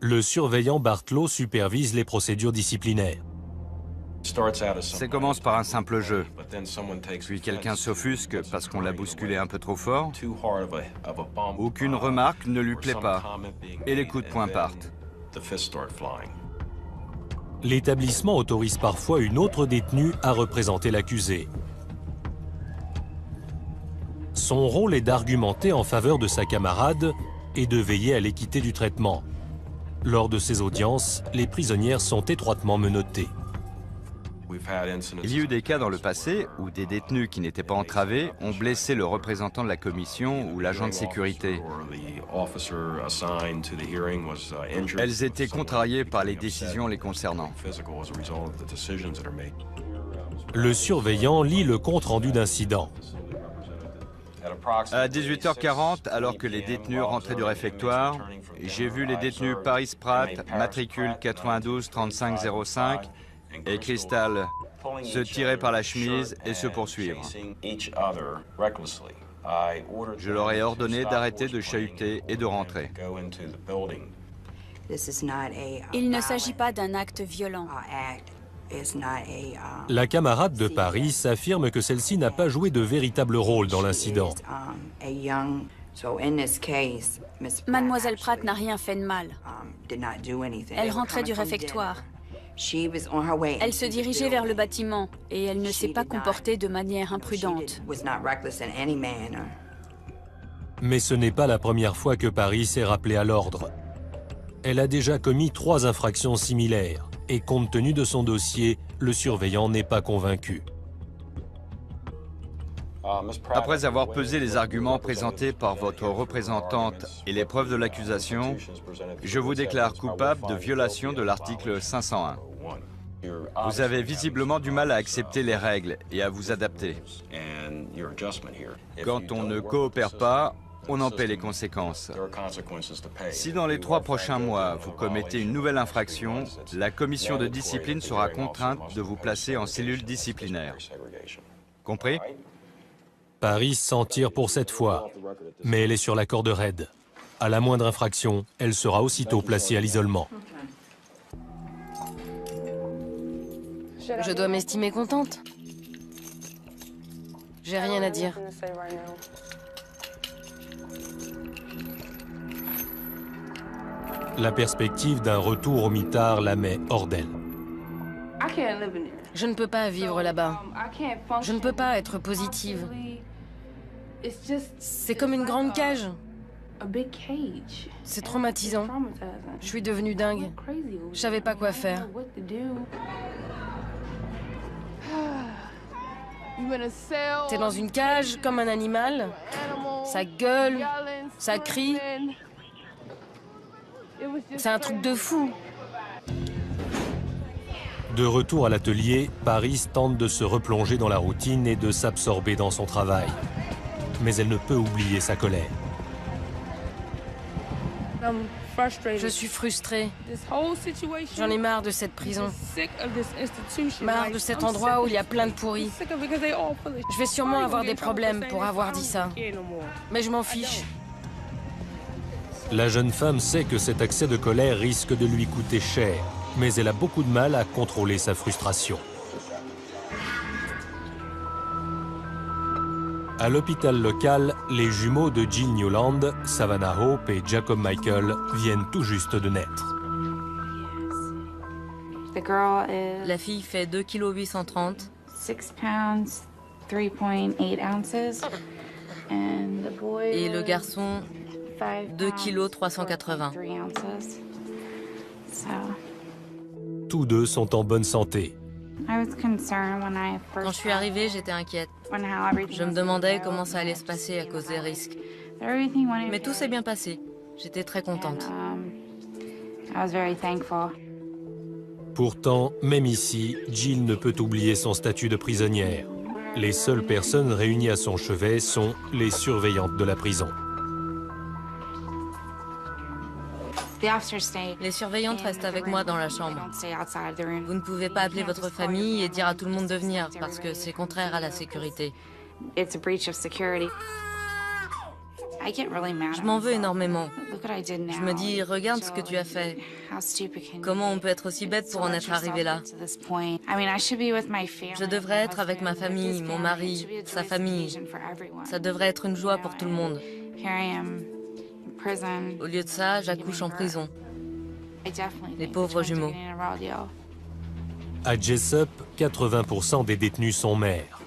Le surveillant Bartlow supervise les procédures disciplinaires. Ça commence par un simple jeu, puis quelqu'un s'offusque parce qu'on l'a bousculé un peu trop fort, aucune remarque ne lui plaît pas, et les coups de poing partent. L'établissement autorise parfois une autre détenue à représenter l'accusé. Son rôle est d'argumenter en faveur de sa camarade et de veiller à l'équité du traitement. Lors de ces audiences, les prisonnières sont étroitement menottées. Il y a eu des cas dans le passé où des détenus qui n'étaient pas entravés ont blessé le représentant de la commission ou l'agent de sécurité. Elles étaient contrariées par les décisions les concernant. Le surveillant lit le compte-rendu d'incident. À 18h40, alors que les détenus rentraient du réfectoire, j'ai vu les détenus Paris Pratt, matricule 92 35 05, et Crystal se tirer par la chemise et se poursuivre. Je leur ai ordonné d'arrêter de chahuter et de rentrer. Il ne s'agit pas d'un acte violent. La camarade de Paris affirme que celle-ci n'a pas joué de véritable rôle dans l'incident. Mademoiselle Pratt n'a rien fait de mal. Elle rentrait du réfectoire. Elle se dirigeait vers le bâtiment et elle ne s'est pas comportée de manière imprudente. Mais ce n'est pas la première fois que Paris est rappelée à l'ordre. Elle a déjà commis 3 infractions similaires et compte tenu de son dossier, le surveillant n'est pas convaincu. Après avoir pesé les arguments présentés par votre représentante et les preuves de l'accusation, je vous déclare coupable de violation de l'article 501. Vous avez visiblement du mal à accepter les règles et à vous adapter. Quand on ne coopère pas, on en paie les conséquences. Si dans les 3 prochains mois, vous commettez une nouvelle infraction, la commission de discipline sera contrainte de vous placer en cellule disciplinaire. Compris ? Paris s'en tire pour cette fois, mais elle est sur la corde raide. À la moindre infraction, elle sera aussitôt placée à l'isolement. Je dois m'estimer contente. J'ai rien à dire. La perspective d'un retour au mitard la met hors d'elle. Je ne peux pas vivre là-bas. Je ne peux pas être positive. C'est comme une grande cage. C'est traumatisant. Je suis devenue dingue. Je savais pas quoi faire. T'es dans une cage comme un animal. Ça gueule, ça crie. C'est un truc de fou. De retour à l'atelier, Paris tente de se replonger dans la routine et de s'absorber dans son travail. Mais elle ne peut oublier sa colère. Je suis frustrée. J'en ai marre de cette prison. Marre de cet endroit où il y a plein de pourris. Je vais sûrement avoir des problèmes pour avoir dit ça. Mais je m'en fiche. La jeune femme sait que cet accès de colère risque de lui coûter cher, mais elle a beaucoup de mal à contrôler sa frustration. À l'hôpital local, les jumeaux de Jill Newland, Savannah Hope et Jacob Michael viennent tout juste de naître. La fille fait 2,830 kg. 6 pounds, 3.8 ounces. And the boy et le garçon 2,380 kg. Tous deux sont en bonne santé. Quand je suis arrivée, j'étais inquiète. Je me demandais comment ça allait se passer à cause des risques. Mais tout s'est bien passé. J'étais très contente. Pourtant, même ici, Jill ne peut oublier son statut de prisonnière. Les seules personnes réunies à son chevet sont les surveillantes de la prison. Les surveillantes restent avec moi dans la chambre. Vous ne pouvez pas appeler votre famille et dire à tout le monde de venir parce que c'est contraire à la sécurité. Je m'en veux énormément. Je me dis, regarde ce que tu as fait. Comment on peut être aussi bête pour en être arrivé là? Je devrais être avec ma famille, mon mari, sa famille. Ça devrait être une joie pour tout le monde. Au lieu de ça, j'accouche en prison. Les pauvres jumeaux. À Jessup, 80% des détenus sont mères.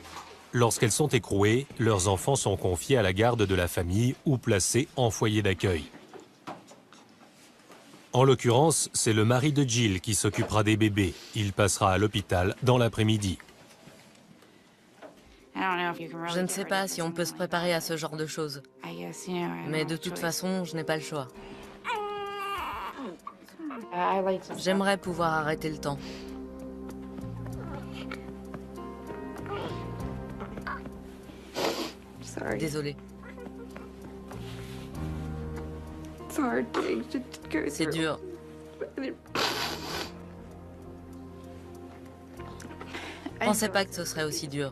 Lorsqu'elles sont écrouées, leurs enfants sont confiés à la garde de la famille ou placés en foyer d'accueil. En l'occurrence, c'est le mari de Jill qui s'occupera des bébés. Il passera à l'hôpital dans l'après-midi. Je ne sais pas si on peut se préparer à ce genre de choses. Mais de toute façon, je n'ai pas le choix. J'aimerais pouvoir arrêter le temps. Désolée. C'est dur. Je pensais pas que ce serait aussi dur.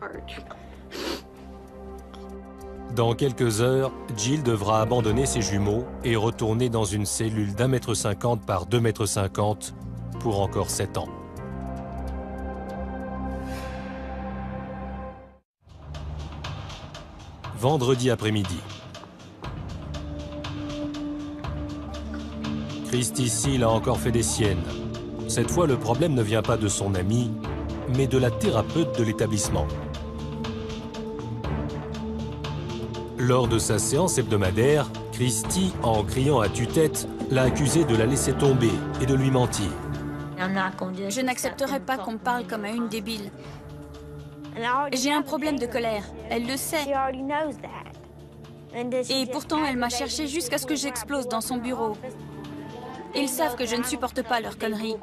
Dans quelques heures, Jill devra abandonner ses jumeaux et retourner dans une cellule d'1,50 m par 2,50 m pour encore 7 ans. Vendredi après-midi. Christy Seal a encore fait des siennes. Cette fois, le problème ne vient pas de son ami, mais de la thérapeute de l'établissement. Lors de sa séance hebdomadaire, Christy, en criant à tue-tête, l'a accusé de la laisser tomber et de lui mentir. Je n'accepterai pas qu'on me parle comme à une débile. J'ai un problème de colère, elle le sait. Et pourtant, elle m'a cherché jusqu'à ce que j'explose dans son bureau. Ils savent que je ne supporte pas leurs conneries.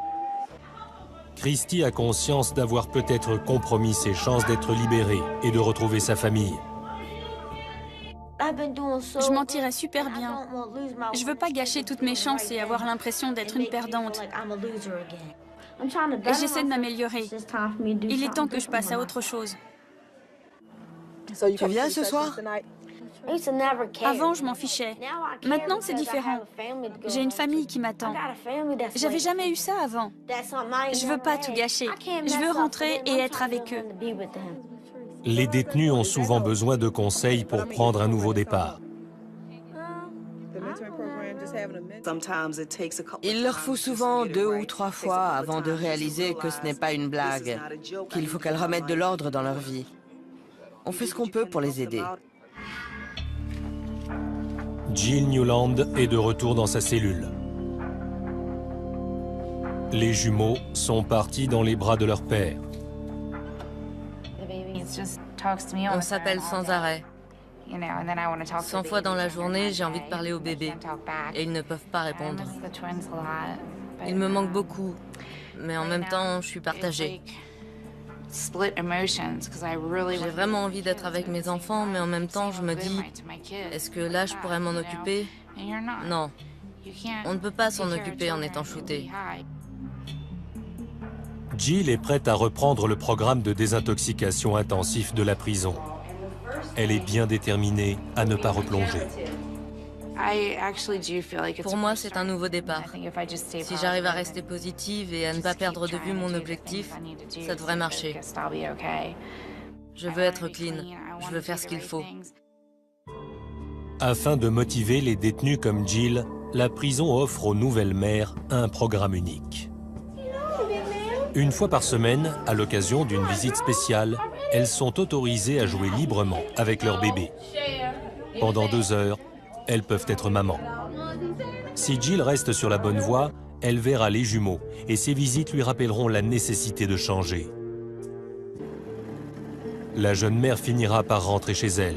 Christy a conscience d'avoir peut-être compromis ses chances d'être libérée et de retrouver sa famille. Je m'en tirais super bien. Je veux pas gâcher toutes mes chances et avoir l'impression d'être une perdante. Et j'essaie de m'améliorer. Il est temps que je passe à autre chose. Tu viens ce soir? Avant, je m'en fichais. Maintenant, c'est différent. J'ai une famille qui m'attend. J'avais jamais eu ça avant. Je veux pas tout gâcher. Je veux rentrer et être avec eux. Les détenus ont souvent besoin de conseils pour prendre un nouveau départ. Il leur faut souvent 2 ou 3 fois avant de réaliser que ce n'est pas une blague, qu'il faut qu'elles remettent de l'ordre dans leur vie. On fait ce qu'on peut pour les aider. Jill Newland est de retour dans sa cellule. Les jumeaux sont partis dans les bras de leur père. On s'appelle sans arrêt. 100 fois dans la journée, j'ai envie de parler au bébé. Et ils ne peuvent pas répondre. Ils me manquent beaucoup. Mais en même temps, je suis partagée. J'ai vraiment envie d'être avec mes enfants, mais en même temps, je me dis, est-ce que là, je pourrais m'en occuper? Non. On ne peut pas s'en occuper en étant shooté. Jill est prête à reprendre le programme de désintoxication intensif de la prison. Elle est bien déterminée à ne pas replonger. Pour moi, c'est un nouveau départ. Si j'arrive à rester positive et à ne pas perdre de vue mon objectif, ça devrait marcher. Je veux être clean. Je veux faire ce qu'il faut. Afin de motiver les détenus comme Jill, la prison offre aux nouvelles mères un programme unique. Une fois par semaine, à l'occasion d'une visite spéciale, elles sont autorisées à jouer librement avec leur bébé. Pendant 2 heures, elles peuvent être mamans. Si Jill reste sur la bonne voie, elle verra les jumeaux et ces visites lui rappelleront la nécessité de changer. La jeune mère finira par rentrer chez elle,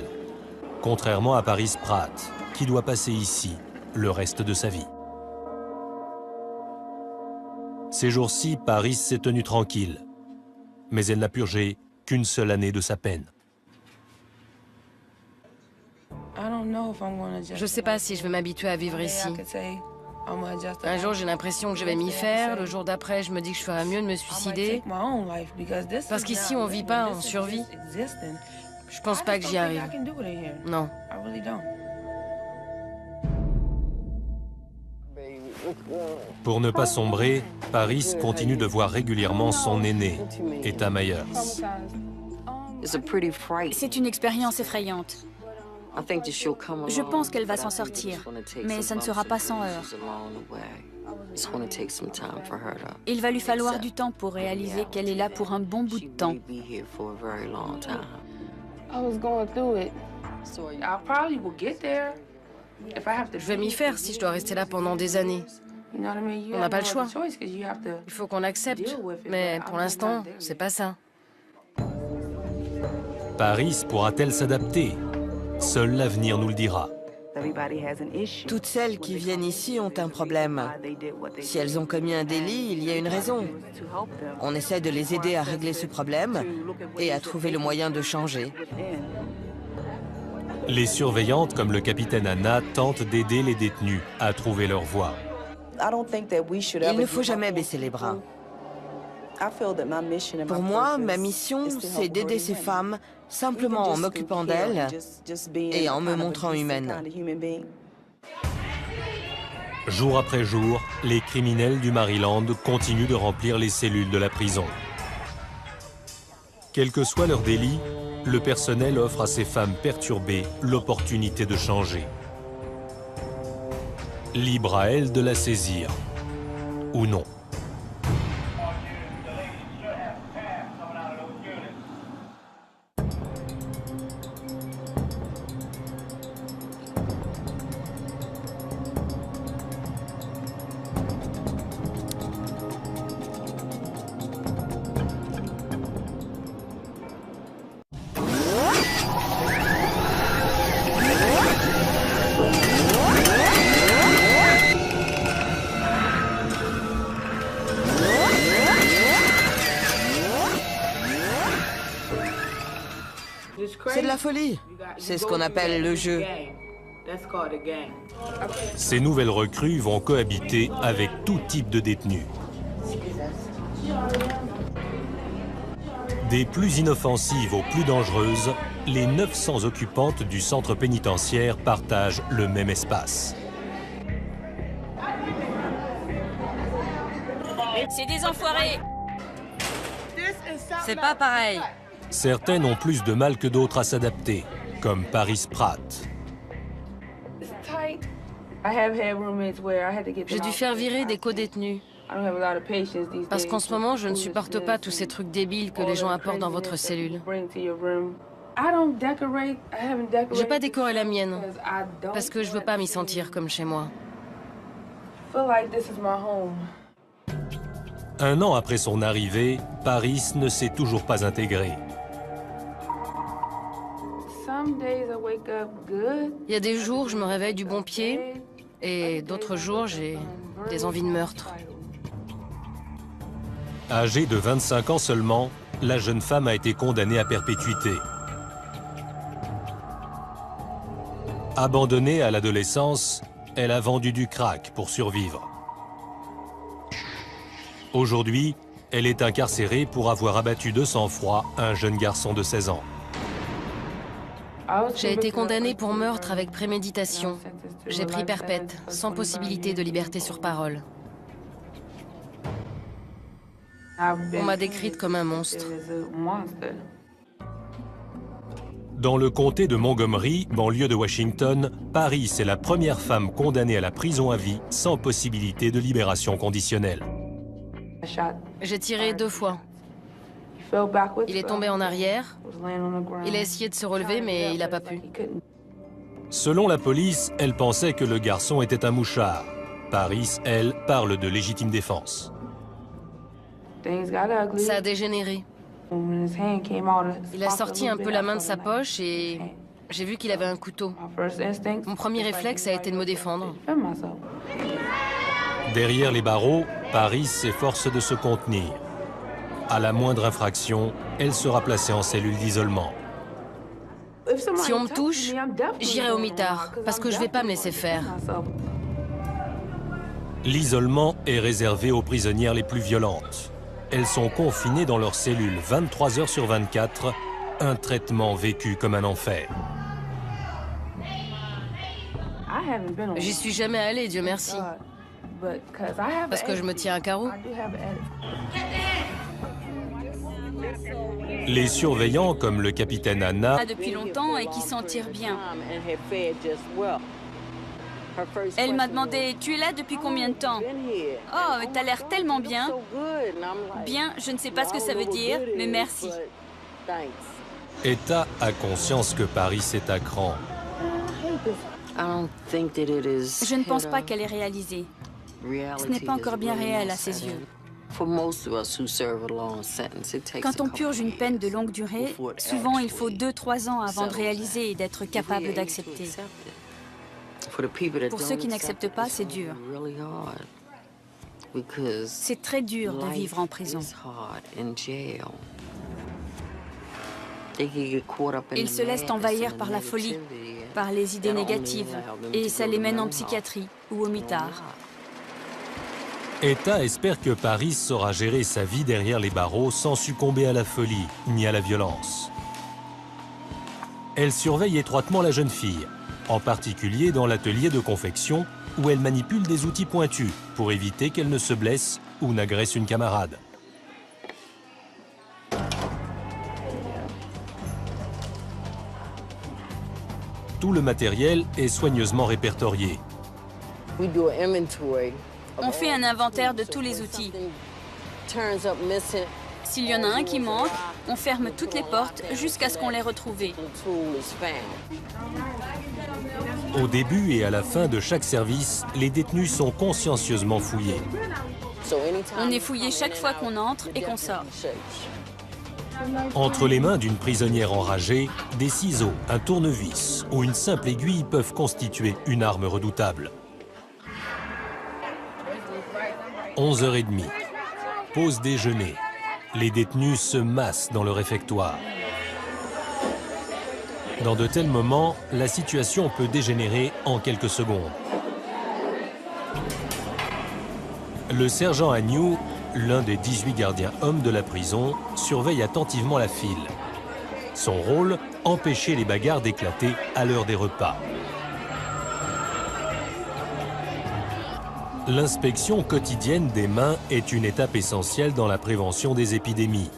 contrairement à Paris Pratt, qui doit passer ici le reste de sa vie. Ces jours-ci, Paris s'est tenue tranquille, mais elle n'a purgé qu'une seule année de sa peine. Je sais pas si je vais m'habituer à vivre ici. Un jour, j'ai l'impression que je vais m'y faire. Le jour d'après, je me dis que je ferais mieux de me suicider. Parce qu'ici, on vit pas, on survit. Je pense pas que j'y arrive. Non. Pour ne pas sombrer, Paris continue de voir régulièrement son aîné, Etta Myers. C'est une expérience effrayante. Je pense qu'elle va s'en sortir, mais ça ne sera pas sans heurts. Il va lui falloir du temps pour réaliser qu'elle est là pour un bon bout de temps. Je vais m'y faire si je dois rester là pendant des années. On n'a pas le choix. Il faut qu'on accepte, mais pour l'instant, c'est pas ça. Paris pourra-t-elle s'adapter? Seul l'avenir nous le dira. Toutes celles qui viennent ici ont un problème. Si elles ont commis un délit, il y a une raison. On essaie de les aider à régler ce problème et à trouver le moyen de changer. Les surveillantes, comme le capitaine Anna, tentent d'aider les détenus à trouver leur voie. Il ne faut jamais baisser les bras. Pour moi, ma mission, c'est d'aider ces femmes simplement en m'occupant d'elles et en me montrant humaine. Jour après jour, les criminels du Maryland continuent de remplir les cellules de la prison. Quel que soit leur délit, le personnel offre à ces femmes perturbées l'opportunité de changer. Libre à elles de la saisir, ou non. C'est de la folie. C'est ce qu'on appelle le jeu. Ces nouvelles recrues vont cohabiter avec tout type de détenus. Des plus inoffensives aux plus dangereuses, les 900 occupantes du centre pénitentiaire partagent le même espace. C'est des enfoirés! C'est pas pareil. Certaines ont plus de mal que d'autres à s'adapter, comme Paris Pratt. J'ai dû faire virer des co-détenus. Parce qu'en ce moment, je ne supporte pas tous ces trucs débiles que les gens apportent dans votre cellule. J'ai pas décoré la mienne, parce que je veux pas m'y sentir comme chez moi. Un an après son arrivée, Paris ne s'est toujours pas intégrée. Il y a des jours, je me réveille du bon pied, et d'autres jours, j'ai des envies de meurtre. Âgée de 25 ans seulement, la jeune femme a été condamnée à perpétuité. Abandonnée à l'adolescence, elle a vendu du crack pour survivre. Aujourd'hui, elle est incarcérée pour avoir abattu de sang-froid un jeune garçon de 16 ans. J'ai été condamnée pour meurtre avec préméditation. J'ai pris perpète, sans possibilité de liberté sur parole. On m'a décrite comme un monstre. Dans le comté de Montgomery, banlieue de Washington, Paris est la première femme condamnée à la prison à vie sans possibilité de libération conditionnelle. J'ai tiré 2 fois. Il est tombé en arrière. Il a essayé de se relever, mais il n'a pas pu. Selon la police, elle pensait que le garçon était un mouchard. Paris, elle, parle de légitime défense. Ça a dégénéré. Il a sorti un peu la main de sa poche et j'ai vu qu'il avait un couteau. Mon premier réflexe a été de me défendre. Derrière les barreaux, Paris s'efforce de se contenir. À la moindre infraction, elle sera placée en cellule d'isolement. Si on me touche, j'irai au mitard, parce que je vais pas me laisser faire. L'isolement est réservé aux prisonnières les plus violentes. Elles sont confinées dans leurs cellules 23 heures sur 24, un traitement vécu comme un enfer. J'y suis jamais allée, Dieu merci. Parce que je me tiens à carreau. Les surveillants, comme le capitaine Anna, Depuis longtemps et qui s'en tire bien. Elle m'a demandé, tu es là depuis combien de temps? Oh, mais t'as l'air tellement bien. Bien, je ne sais pas ce que ça veut dire, mais merci. Etta a conscience que Paris est à cran. Je ne pense pas qu'elle ait réalisé. Ce n'est pas encore bien réel à ses yeux. Quand on purge une peine de longue durée, souvent il faut 2-3 ans avant de réaliser et d'être capable d'accepter. Pour ceux qui n'acceptent pas, c'est dur. C'est très dur de vivre en prison. Ils se laissent envahir par la folie, par les idées négatives, et ça les mène en psychiatrie ou au mitard. Etta espère que Paris saura gérer sa vie derrière les barreaux sans succomber à la folie ni à la violence. Elle surveille étroitement la jeune fille, en particulier dans l'atelier de confection où elle manipule des outils pointus pour éviter qu'elle ne se blesse ou n'agresse une camarade. Tout le matériel est soigneusement répertorié. On fait un inventaire de tous les outils. S'il y en a un qui manque, on ferme toutes les portes jusqu'à ce qu'on l'ait retrouvé. Au début et à la fin de chaque service, les détenus sont consciencieusement fouillés. On est fouillé chaque fois qu'on entre et qu'on sort. Entre les mains d'une prisonnière enragée, des ciseaux, un tournevis ou une simple aiguille peuvent constituer une arme redoutable. 11h30. Pause déjeuner. Les détenus se massent dans le réfectoire. Dans de tels moments, la situation peut dégénérer en quelques secondes. Le sergent Agnew, l'un des 18 gardiens hommes de la prison, surveille attentivement la file. Son rôle, empêcher les bagarres d'éclater à l'heure des repas. L'inspection quotidienne des mains est une étape essentielle dans la prévention des épidémies.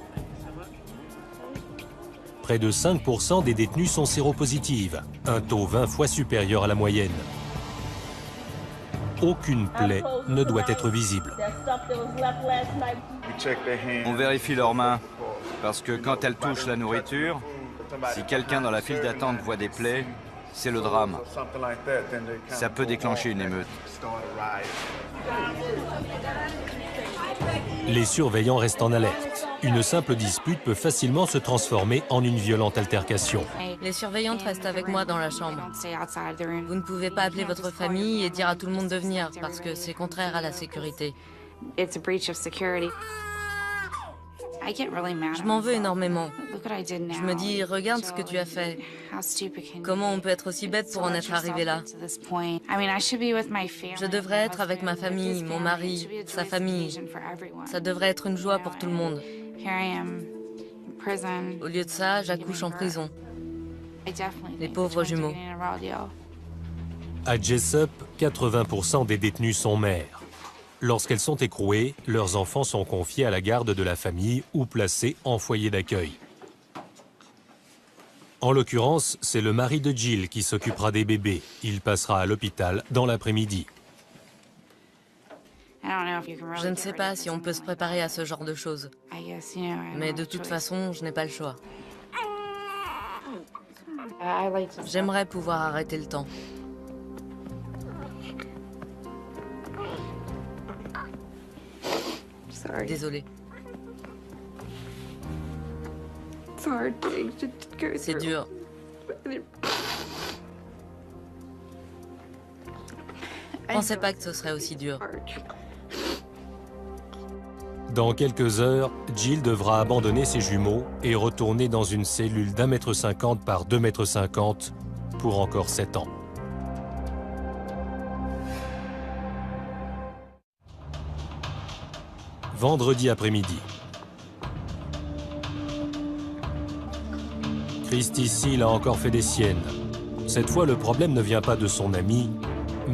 Près de 5% des détenus sont séropositives, un taux 20 fois supérieur à la moyenne. Aucune plaie ne doit être visible. On vérifie leurs mains, parce que quand elles touchent la nourriture, si quelqu'un dans la file d'attente voit des plaies, c'est le drame. Ça peut déclencher une émeute. Les surveillants restent en alerte. Une simple dispute peut facilement se transformer en une violente altercation. Les surveillantes restent avec moi dans la chambre. Vous ne pouvez pas appeler votre famille et dire à tout le monde de venir, parce que c'est contraire à la sécurité. Je m'en veux énormément. Je me dis, regarde ce que tu as fait. Comment on peut être aussi bête pour en être arrivé là? Je devrais être avec ma famille, mon mari, sa famille. Ça devrait être une joie pour tout le monde. Au lieu de ça, j'accouche en prison. Les pauvres jumeaux. À Jessup, 80% des détenus sont mères. Lorsqu'elles sont écrouées, leurs enfants sont confiés à la garde de la famille ou placés en foyer d'accueil. En l'occurrence, c'est le mari de Jill qui s'occupera des bébés. Il passera à l'hôpital dans l'après-midi. Je ne sais pas si on peut se préparer à ce genre de choses. Mais de toute façon, je n'ai pas le choix. J'aimerais pouvoir arrêter le temps. Désolée. C'est dur. Je pensais pas que ce serait aussi dur. Dans quelques heures, Jill devra abandonner ses jumeaux et retourner dans une cellule d'1,50 m par 2,50 m pour encore 7 ans. Vendredi après-midi. Christy Seal a encore fait des siennes. Cette fois, le problème ne vient pas de son ami,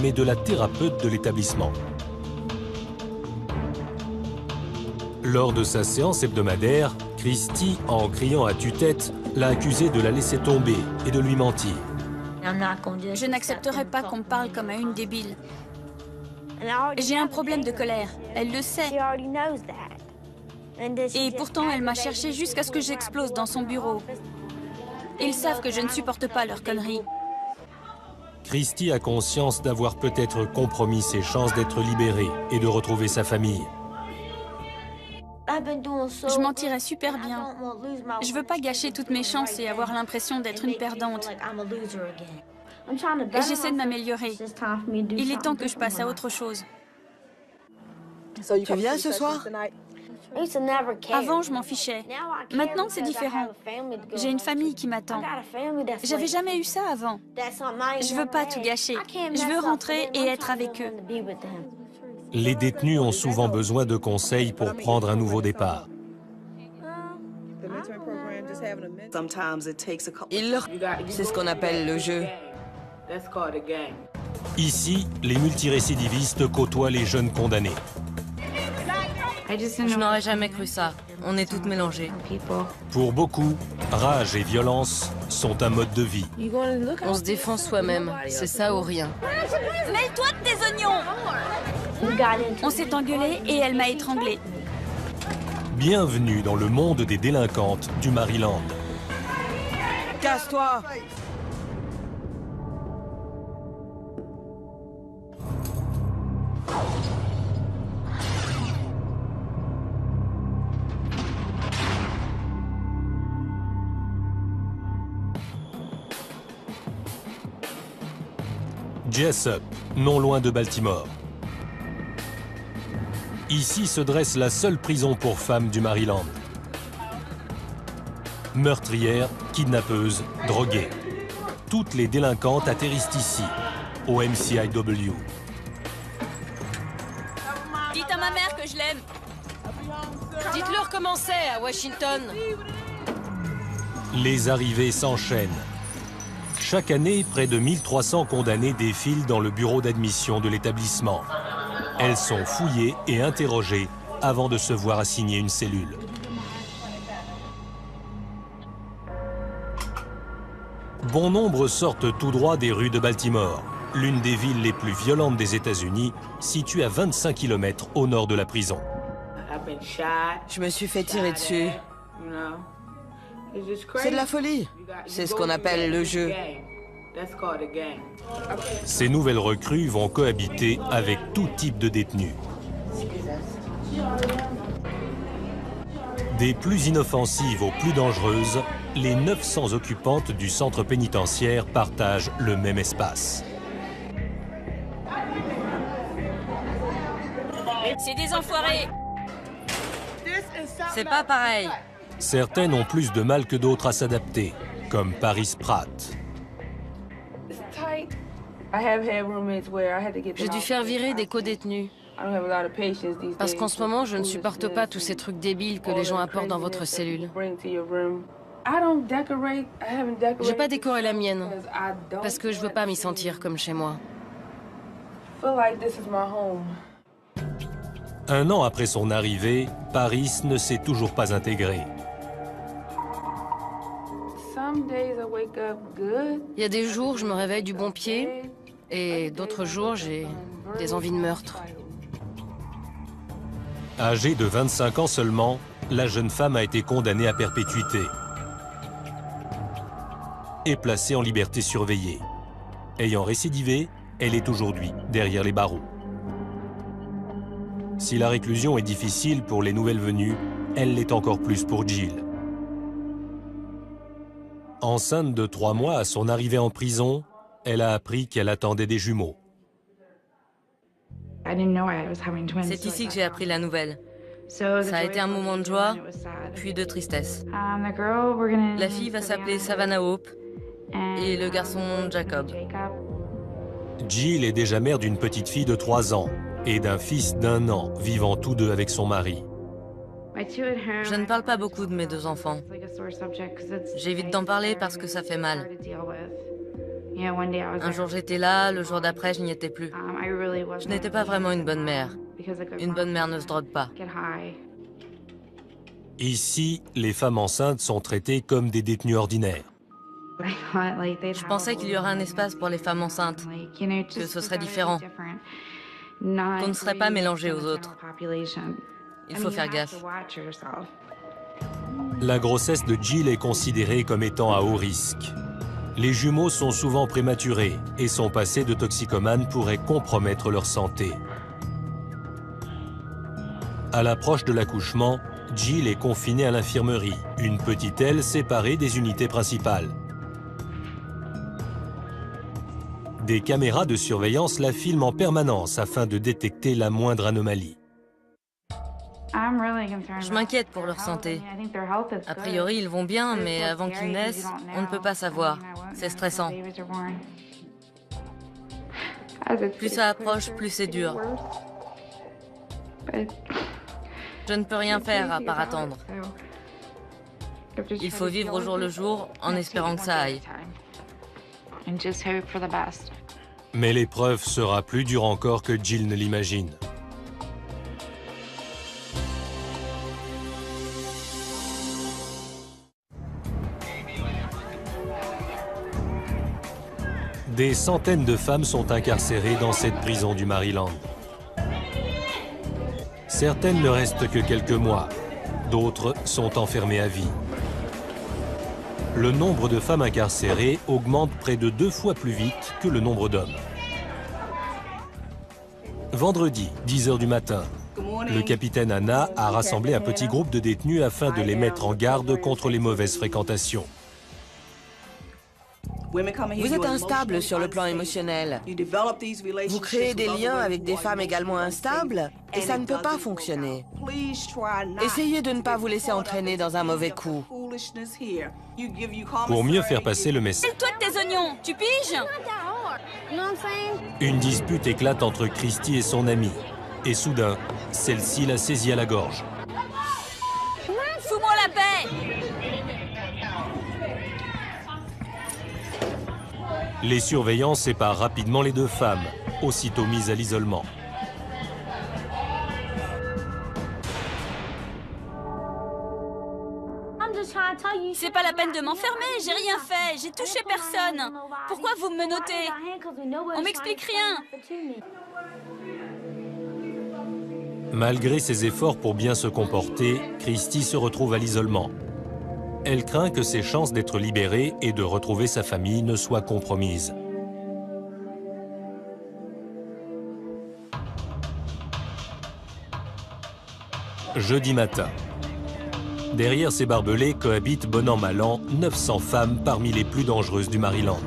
mais de la thérapeute de l'établissement. Lors de sa séance hebdomadaire, Christy, en criant à tue-tête, l'a accusé de la laisser tomber et de lui mentir. Je n'accepterai pas qu'on me parle comme à une débile. J'ai un problème de colère, elle le sait. Et pourtant, elle m'a cherché jusqu'à ce que j'explose dans son bureau. Ils savent que je ne supporte pas leurs conneries. Christy a conscience d'avoir peut-être compromis ses chances d'être libérée et de retrouver sa famille. Je m'en tirais super bien. Je veux pas gâcher toutes mes chances et avoir l'impression d'être une perdante. J'essaie de m'améliorer. Il est temps que je passe à autre chose. Tu viens ce soir? Avant, je m'en fichais. Maintenant, c'est différent. J'ai une famille qui m'attend. J'avais jamais eu ça avant. Je veux pas tout gâcher. Je veux rentrer et être avec eux. Les détenus ont souvent besoin de conseils pour prendre un nouveau départ. C'est ce qu'on appelle le jeu. Ici, les multirécidivistes côtoient les jeunes condamnés. Je n'aurais jamais cru ça. On est toutes mélangées. Pour beaucoup, rage et violence sont un mode de vie. On se défend soi-même. C'est ça ou rien. Mêle-toi de tes oignons! On s'est engueulé et elle m'a étranglée. Bienvenue dans le monde des délinquantes du Maryland. Casse-toi! Jessup, non loin de Baltimore. Ici se dresse la seule prison pour femmes du Maryland. Meurtrières, kidnappeuses, droguées. Toutes les délinquantes atterrissent ici, au MCIW. Dites à ma mère que je l'aime. Dites-leur comment c'est à Washington. Les arrivées s'enchaînent. Chaque année, près de 1300 condamnés défilent dans le bureau d'admission de l'établissement. Elles sont fouillées et interrogées avant de se voir assigner une cellule. Bon nombre sortent tout droit des rues de Baltimore, l'une des villes les plus violentes des États-Unis, située à 25 km au nord de la prison. Je me suis fait tirer dessus. C'est de la folie. C'est ce qu'on appelle le jeu. Ces nouvelles recrues vont cohabiter avec tout type de détenus. Des plus inoffensives aux plus dangereuses, les 900 occupantes du centre pénitentiaire partagent le même espace. C'est des enfoirés. C'est pas pareil. Certaines ont plus de mal que d'autres à s'adapter, comme Paris Pratt. J'ai dû faire virer des co-détenus. Parce qu'en ce moment, je ne supporte pas tous ces trucs débiles que les gens apportent dans votre cellule. J'ai pas décoré la mienne, parce que je veux pas m'y sentir comme chez moi. Un an après son arrivée, Paris ne s'est toujours pas intégré. Il y a des jours, je me réveille du bon pied, et d'autres jours, j'ai des envies de meurtre. Âgée de 25 ans seulement, la jeune femme a été condamnée à perpétuité et placée en liberté surveillée. Ayant récidivé, elle est aujourd'hui derrière les barreaux. Si la réclusion est difficile pour les nouvelles venues, elle l'est encore plus pour Jill. Enceinte de 3 mois à son arrivée en prison, elle a appris qu'elle attendait des jumeaux. C'est ici que j'ai appris la nouvelle. Ça a été un moment de joie, puis de tristesse. La fille va s'appeler Savannah Hope et le garçon Jacob. Jill est déjà mère d'une petite fille de 3 ans et d'un fils d'1 an, vivant tous deux avec son mari. Je ne parle pas beaucoup de mes 2 enfants. J'évite d'en parler parce que ça fait mal. Un jour j'étais là, le jour d'après je n'y étais plus. Je n'étais pas vraiment une bonne mère. Une bonne mère ne se drogue pas. Ici, les femmes enceintes sont traitées comme des détenues ordinaires. Je pensais qu'il y aurait un espace pour les femmes enceintes, que ce serait différent, qu'on ne serait pas mélangé aux autres. Il faut faire gaffe. La grossesse de Jill est considérée comme étant à haut risque. Les jumeaux sont souvent prématurés et son passé de toxicomane pourrait compromettre leur santé. À l'approche de l'accouchement, Jill est confinée à l'infirmerie, une petite aile séparée des unités principales. Des caméras de surveillance la filment en permanence afin de détecter la moindre anomalie. Je m'inquiète pour leur santé. A priori, ils vont bien, mais avant qu'ils naissent, on ne peut pas savoir. C'est stressant. Plus ça approche, plus c'est dur. Je ne peux rien faire à part attendre. Il faut vivre au jour le jour en espérant que ça aille. Mais l'épreuve sera plus dure encore que Jill ne l'imagine. Des centaines de femmes sont incarcérées dans cette prison du Maryland. Certaines ne restent que quelques mois, d'autres sont enfermées à vie. Le nombre de femmes incarcérées augmente près de 2 fois plus vite que le nombre d'hommes. Vendredi, 10 h du matin, le capitaine Anna a rassemblé un petit groupe de détenus afin de les mettre en garde contre les mauvaises fréquentations. Vous êtes instable sur le plan émotionnel. Vous créez des liens avec des femmes également instables et ça ne peut pas fonctionner. Essayez de ne pas vous laisser entraîner dans un mauvais coup. Pour mieux faire passer le message, Toi de tes oignons, tu piges? une dispute éclate entre Christy et son amie. Et soudain, celle-ci la saisit à la gorge. Fous-moi la paix! Les surveillants séparent rapidement les 2 femmes, aussitôt mises à l'isolement. C'est pas la peine de m'enfermer, j'ai rien fait, j'ai touché personne. Pourquoi vous me menotez? On m'explique rien. Malgré ses efforts pour bien se comporter, Christy se retrouve à l'isolement. Elle craint que ses chances d'être libérée et de retrouver sa famille ne soient compromises. Jeudi matin. Derrière ces barbelés cohabitent bon an mal an 900 femmes parmi les plus dangereuses du Maryland.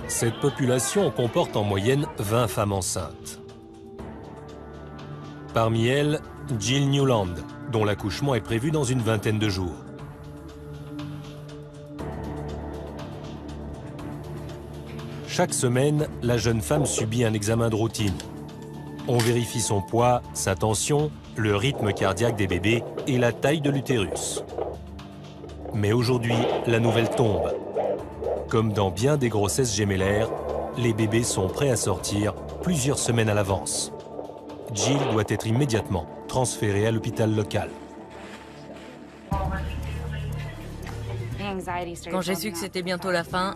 Cette population comporte en moyenne 20 femmes enceintes. Parmi elles, Jill Newland, dont l'accouchement est prévu dans une vingtaine de jours. Chaque semaine, la jeune femme subit un examen de routine. On vérifie son poids, sa tension, le rythme cardiaque des bébés et la taille de l'utérus. Mais aujourd'hui, la nouvelle tombe. Comme dans bien des grossesses gémellaires, les bébés sont prêts à sortir plusieurs semaines à l'avance. Jill doit être immédiatement transférée à l'hôpital local. Quand j'ai su que c'était bientôt la fin,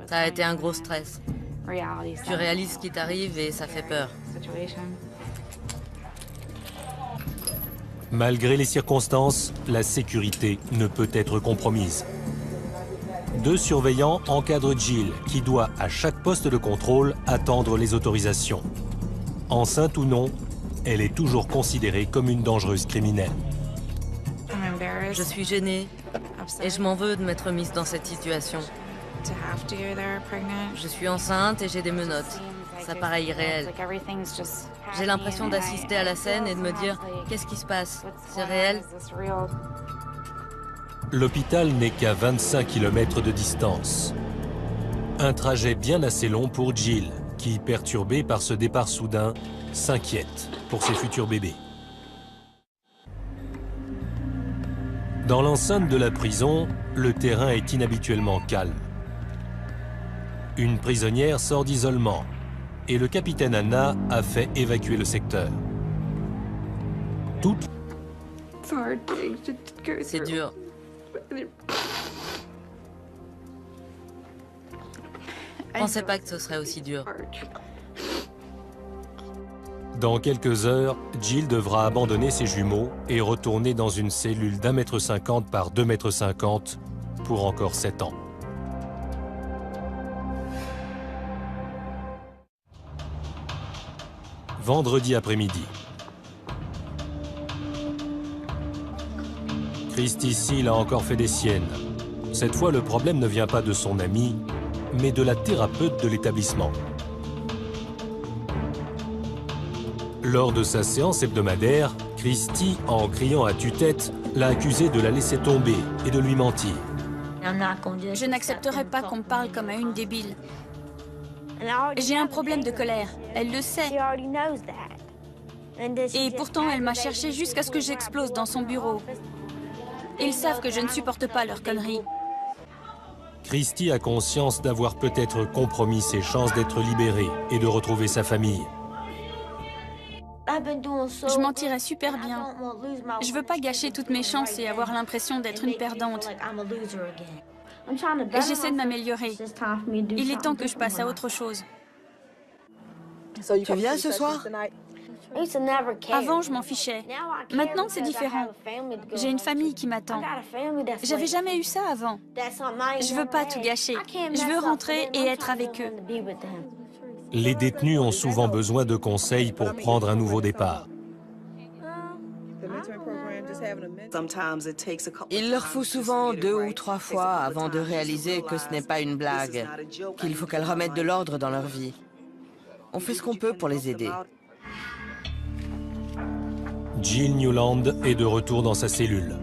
ça a été un gros stress. Tu réalises ce qui t'arrive et ça fait peur. Malgré les circonstances, la sécurité ne peut être compromise. 2 surveillants encadrent Jill, qui doit, à chaque poste de contrôle, attendre les autorisations. Enceinte ou non, elle est toujours considérée comme une dangereuse criminelle. Je suis gênée et je m'en veux de m'être mise dans cette situation. Je suis enceinte et j'ai des menottes. Ça paraît irréel. J'ai l'impression d'assister à la scène et de me dire « Qu'est-ce qui se passe? C'est réel ?» L'hôpital n'est qu'à 25 km de distance. Un trajet bien assez long pour Jill, qui, perturbée par ce départ soudain, s'inquiète pour ses futurs bébés. Dans l'enceinte de la prison, le terrain est inhabituellement calme. Une prisonnière sort d'isolement et le capitaine Anna a fait évacuer le secteur. C'est dur. Je pensais pas que ce serait aussi dur. Dans quelques heures, Jill devra abandonner ses jumeaux et retourner dans une cellule d'1,50 m par 2,50 m pour encore 7 ans. Vendredi après-midi. Christy Seal a encore fait des siennes. Cette fois, le problème ne vient pas de son ami, mais de la thérapeute de l'établissement. Lors de sa séance hebdomadaire, Christy, en criant à tue-tête, l'a accusé de la laisser tomber et de lui mentir. Je n'accepterai pas qu'on me parle comme à une débile. J'ai un problème de colère, elle le sait. Et pourtant, elle m'a cherché jusqu'à ce que j'explose dans son bureau. Ils savent que je ne supporte pas leurs conneries. Christy a conscience d'avoir peut-être compromis ses chances d'être libérée et de retrouver sa famille. Je m'en tirais super bien. Je veux pas gâcher toutes mes chances et avoir l'impression d'être une perdante. J'essaie de m'améliorer. Il est temps que je passe à autre chose. Tu viens ce soir? Avant, je m'en fichais. Maintenant, c'est différent. J'ai une famille qui m'attend. J'avais jamais eu ça avant. Je veux pas tout gâcher. Je veux rentrer et être avec eux. Les détenus ont souvent besoin de conseils pour prendre un nouveau départ. Il leur faut souvent 2 ou 3 fois avant de réaliser que ce n'est pas une blague, qu'il faut qu'elles remettent de l'ordre dans leur vie. On fait ce qu'on peut pour les aider. Jill Newland est de retour dans sa cellule.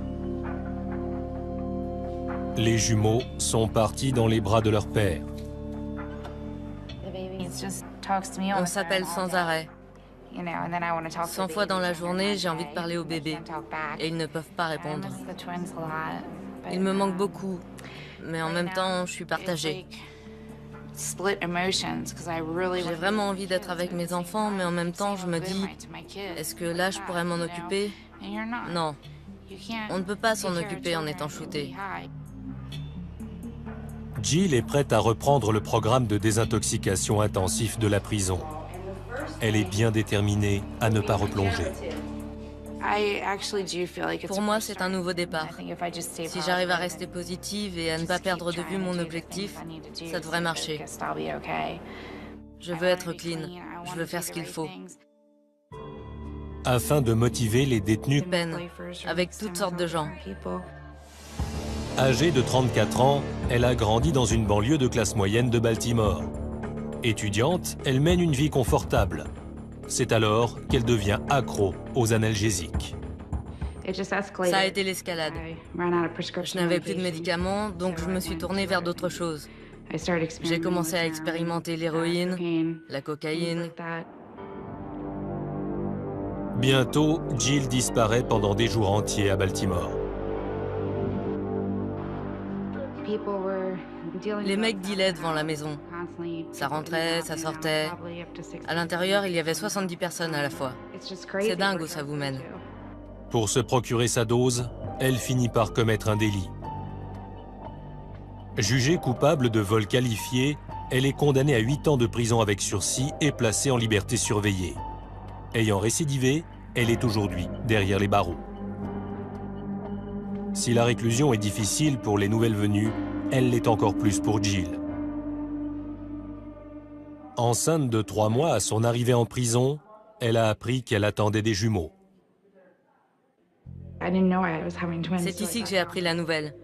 Les jumeaux sont partis dans les bras de leur père. On s'appelle sans arrêt. 100 fois dans la journée, j'ai envie de parler au bébé. Et ils ne peuvent pas répondre. Ils me manquent beaucoup, mais en même temps, je suis partagée. J'ai vraiment envie d'être avec mes enfants, mais en même temps, je me dis, est-ce que là, je pourrais m'en occuper? Non. On ne peut pas s'en occuper en étant shooté. Jill est prête à reprendre le programme de désintoxication intensif de la prison. Elle est bien déterminée à ne pas replonger. Pour moi, c'est un nouveau départ. Si j'arrive à rester positive et à ne pas perdre de vue mon objectif, ça devrait marcher. Je veux être clean. Je veux faire ce qu'il faut. Afin de motiver les détenus, Peine, avec toutes sortes de gens. Âgée de 34 ans, elle a grandi dans une banlieue de classe moyenne de Baltimore. Étudiante, elle mène une vie confortable. C'est alors qu'elle devient accro aux analgésiques. Ça a été l'escalade. Je n'avais plus de médicaments, donc je me suis tournée vers d'autres choses. J'ai commencé à expérimenter l'héroïne, la cocaïne. Bientôt, Jill disparaît pendant des jours entiers à Baltimore. Les mecs dealaient devant la maison. Ça rentrait, ça sortait. À l'intérieur, il y avait 70 personnes à la fois. C'est dingue où ça vous mène. Pour se procurer sa dose, elle finit par commettre un délit. Jugée coupable de vol qualifié, elle est condamnée à 8 ans de prison avec sursis et placée en liberté surveillée. Ayant récidivé, elle est aujourd'hui derrière les barreaux. Si la réclusion est difficile pour les nouvelles venues, elle l'est encore plus pour Jill. Enceinte de 3 mois à son arrivée en prison, elle a appris qu'elle attendait des jumeaux. C'est ici que j'ai appris la nouvelle.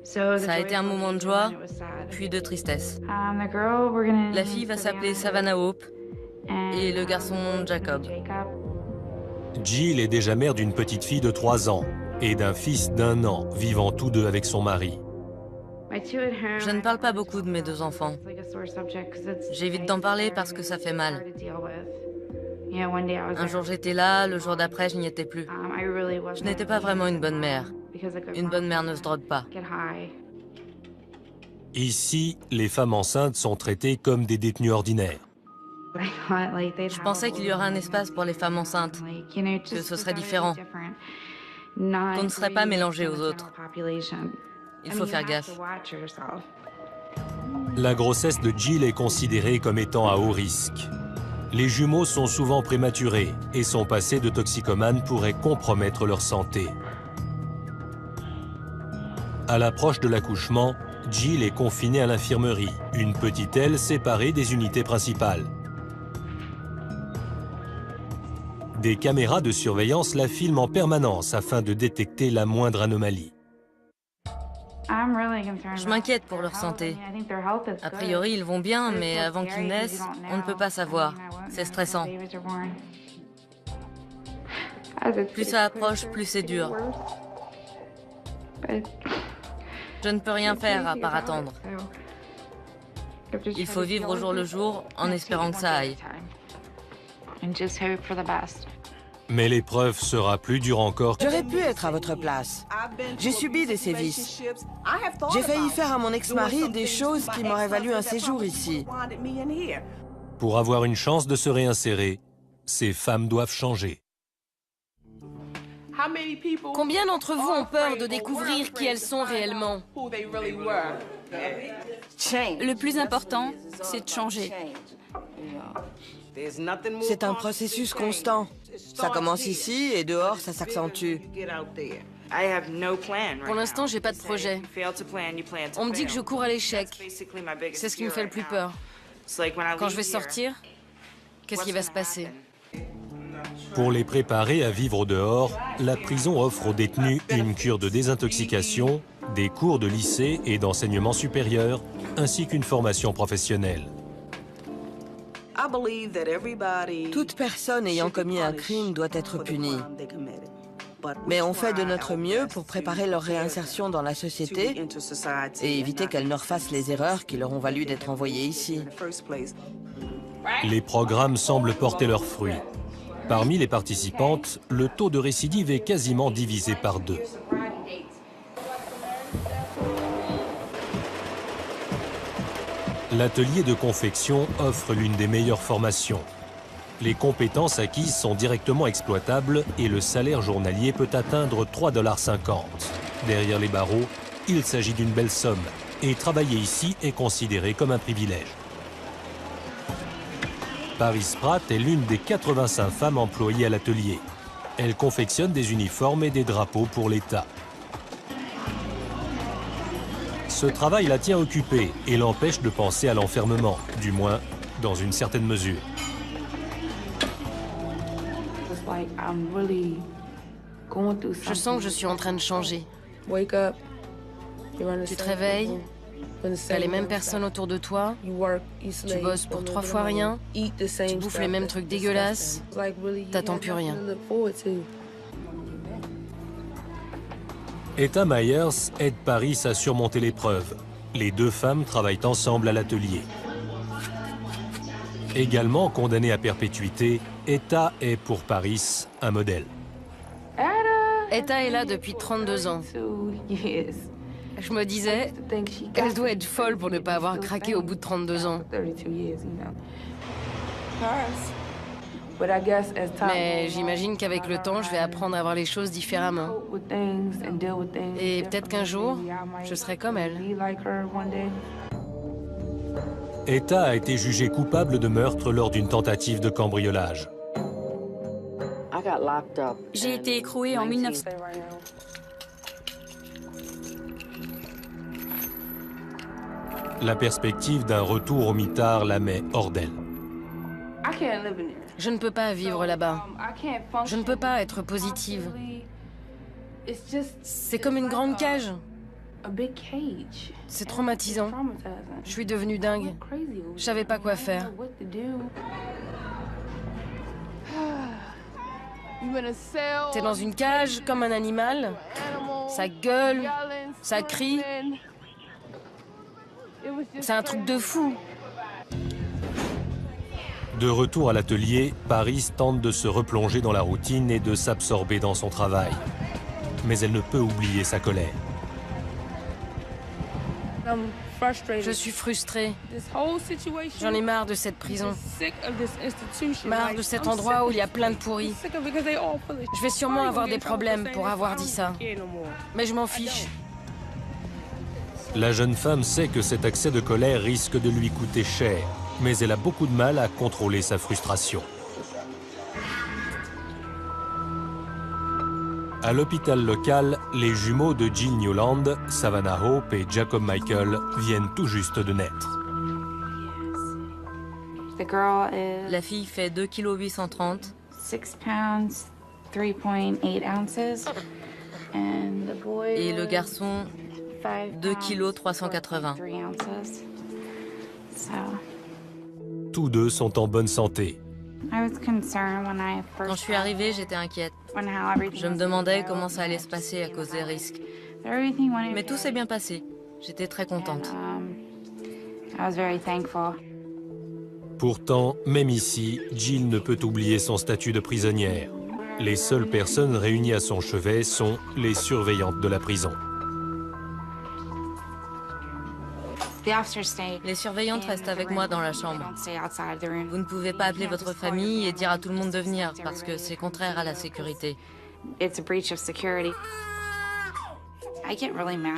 Ça a été un moment de joie, puis de tristesse. La fille va s'appeler Savannah Hope et le garçon Jacob. Jill est déjà mère d'une petite fille de 3 ans et d'un fils d'1 an, vivant tous deux avec son mari. Je ne parle pas beaucoup de mes 2 enfants. J'évite d'en parler parce que ça fait mal. Un jour j'étais là, le jour d'après je n'y étais plus. Je n'étais pas vraiment une bonne mère. Une bonne mère ne se drogue pas. Ici, les femmes enceintes sont traitées comme des détenues ordinaires. Je pensais qu'il y aurait un espace pour les femmes enceintes, que ce serait différent, qu'on ne serait pas mélangé aux autres. Il faut faire gaffe. La grossesse de Jill est considérée comme étant à haut risque. Les jumeaux sont souvent prématurés et son passé de toxicomane pourrait compromettre leur santé. À l'approche de l'accouchement, Jill est confinée à l'infirmerie, une petite aile séparée des unités principales. Des caméras de surveillance la filment en permanence afin de détecter la moindre anomalie. Je m'inquiète pour leur santé. A priori, ils vont bien, mais avant qu'ils naissent, on ne peut pas savoir. C'est stressant. Plus ça approche, plus c'est dur. Je ne peux rien faire à part attendre. Il faut vivre au jour le jour en espérant que ça aille. Mais l'épreuve sera plus dure encore. J'aurais pu être à votre place. J'ai subi des sévices. J'ai failli faire à mon ex-mari des choses qui m'auraient valu un séjour ici. Pour avoir une chance de se réinsérer, ces femmes doivent changer. Combien d'entre vous ont peur de découvrir qui elles sont réellement? Le plus important, c'est de changer. C'est un processus constant. Ça commence ici et dehors, ça s'accentue. Pour l'instant, j'ai pas de projet. On me dit que je cours à l'échec. C'est ce qui me fait le plus peur. Quand je vais sortir, qu'est-ce qui va se passer? Pour les préparer à vivre au dehors, la prison offre aux détenus une cure de désintoxication, des cours de lycée et d'enseignement supérieur, ainsi qu'une formation professionnelle. Toute personne ayant commis un crime doit être punie. Mais on fait de notre mieux pour préparer leur réinsertion dans la société et éviter qu'elles ne refassent les erreurs qui leur ont valu d'être envoyées ici. Les programmes semblent porter leurs fruits. Parmi les participantes, le taux de récidive est quasiment divisé par 2. L'atelier de confection offre l'une des meilleures formations. Les compétences acquises sont directement exploitables et le salaire journalier peut atteindre 3,50 $. Derrière les barreaux, il s'agit d'une belle somme et travailler ici est considéré comme un privilège. Paris Pratt est l'une des 85 femmes employées à l'atelier. Elle confectionne des uniformes et des drapeaux pour l'État. Ce travail la tient occupée et l'empêche de penser à l'enfermement, du moins dans une certaine mesure. Je sens que je suis en train de changer. Tu te réveilles, t'as les mêmes personnes autour de toi, tu bosses pour 3 fois rien, tu bouffes les mêmes trucs dégueulasses, t'attends plus rien. Etta Myers aide Paris à surmonter l'épreuve. Les 2 femmes travaillent ensemble à l'atelier. Également condamnée à perpétuité, Etta est pour Paris un modèle. Etta est là depuis 32 ans. Je me disais, elle doit être folle pour ne pas avoir craqué au bout de 32 ans. Mais j'imagine qu'avec le temps, je vais apprendre à voir les choses différemment. Et peut-être qu'un jour, je serai comme elle. Etta a été jugée coupable de meurtre lors d'une tentative de cambriolage. J'ai été écrouée en 1900. La perspective d'un retour au mitard la met hors d'elle. Je ne peux pas vivre là-bas. Je ne peux pas être positive. C'est comme une grande cage. C'est traumatisant. Je suis devenue dingue. Je savais pas quoi faire. T'es dans une cage comme un animal. Ça gueule, ça crie. C'est un truc de fou. De retour à l'atelier, Paris tente de se replonger dans la routine et de s'absorber dans son travail. Mais elle ne peut oublier sa colère. Je suis frustrée. J'en ai marre de cette prison. Marre de cet endroit où il y a plein de pourris. Je vais sûrement avoir des problèmes pour avoir dit ça. Mais je m'en fiche. La jeune femme sait que cet accès de colère risque de lui coûter cher, mais elle a beaucoup de mal à contrôler sa frustration. À l'hôpital local, les jumeaux de Jill Newland, Savannah Hope et Jacob Michael viennent tout juste de naître. La fille fait 2,830 kg. 6 pounds, 3.8 ounces. And the boy Et le garçon, 2,380 kg. Tous deux sont en bonne santé. Quand je suis arrivée, j'étais inquiète. Je me demandais comment ça allait se passer à cause des risques. Mais tout s'est bien passé. J'étais très contente. Pourtant, même ici, Jill ne peut oublier son statut de prisonnière. Les seules personnes réunies à son chevet sont les surveillantes de la prison. Les surveillantes restent avec moi dans la chambre. Vous ne pouvez pas appeler votre famille et dire à tout le monde de venir parce que c'est contraire à la sécurité. Je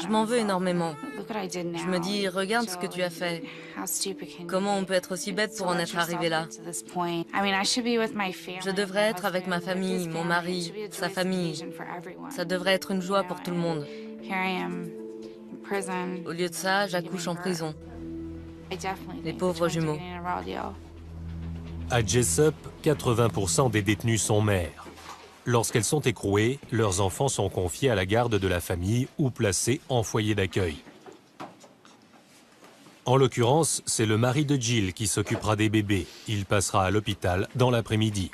m'en veux énormément. Je me dis, regarde ce que tu as fait. Comment on peut être aussi bête pour en être arrivé là? Je devrais être avec ma famille, mon mari, sa famille. Ça devrait être une joie pour tout le monde. Au lieu de ça, j'accouche en prison. Les pauvres jumeaux. À Jessup, 80% des détenus sont mères. Lorsqu'elles sont écrouées, leurs enfants sont confiés à la garde de la famille ou placés en foyer d'accueil. En l'occurrence, c'est le mari de Jill qui s'occupera des bébés. Il passera à l'hôpital dans l'après-midi.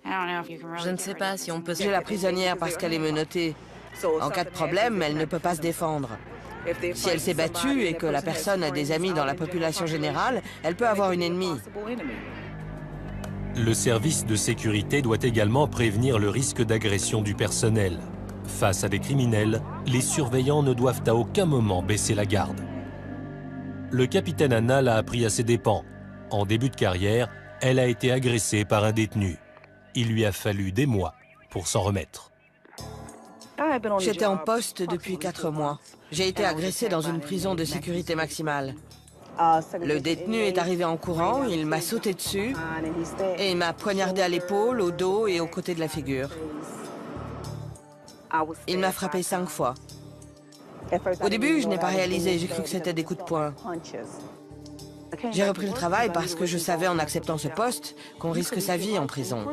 Je ne sais pas si on peut... J'ai la prisonnière parce qu'elle est menottée. En cas de problème, elle ne peut pas se défendre. Si elle s'est battue et que la personne a des amis dans la population générale, elle peut avoir une ennemie. Le service de sécurité doit également prévenir le risque d'agression du personnel. Face à des criminels, les surveillants ne doivent à aucun moment baisser la garde. Le capitaine Anna l'a appris à ses dépens. En début de carrière, elle a été agressée par un détenu. Il lui a fallu des mois pour s'en remettre. J'étais en poste depuis 4 mois. J'ai été agressée dans une prison de sécurité maximale. Le détenu est arrivé en courant, il m'a sauté dessus et il m'a poignardé à l'épaule, au dos et aux côtés de la figure. Il m'a frappé 5 fois. Au début, je n'ai pas réalisé, j'ai cru que c'était des coups de poing. J'ai repris le travail parce que je savais en acceptant ce poste qu'on risque sa vie en prison.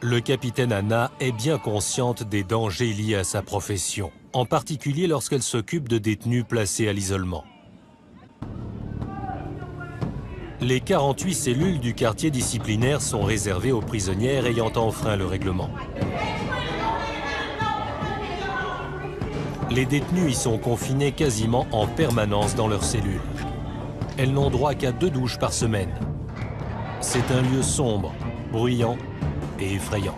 Le capitaine Anna est bien consciente des dangers liés à sa profession, en particulier lorsqu'elle s'occupe de détenus placés à l'isolement. Les 48 cellules du quartier disciplinaire sont réservées aux prisonnières ayant enfreint le règlement. Les détenus y sont confinés quasiment en permanence dans leurs cellules. Elles n'ont droit qu'à 2 douches par semaine. C'est un lieu sombre, bruyant et effrayant.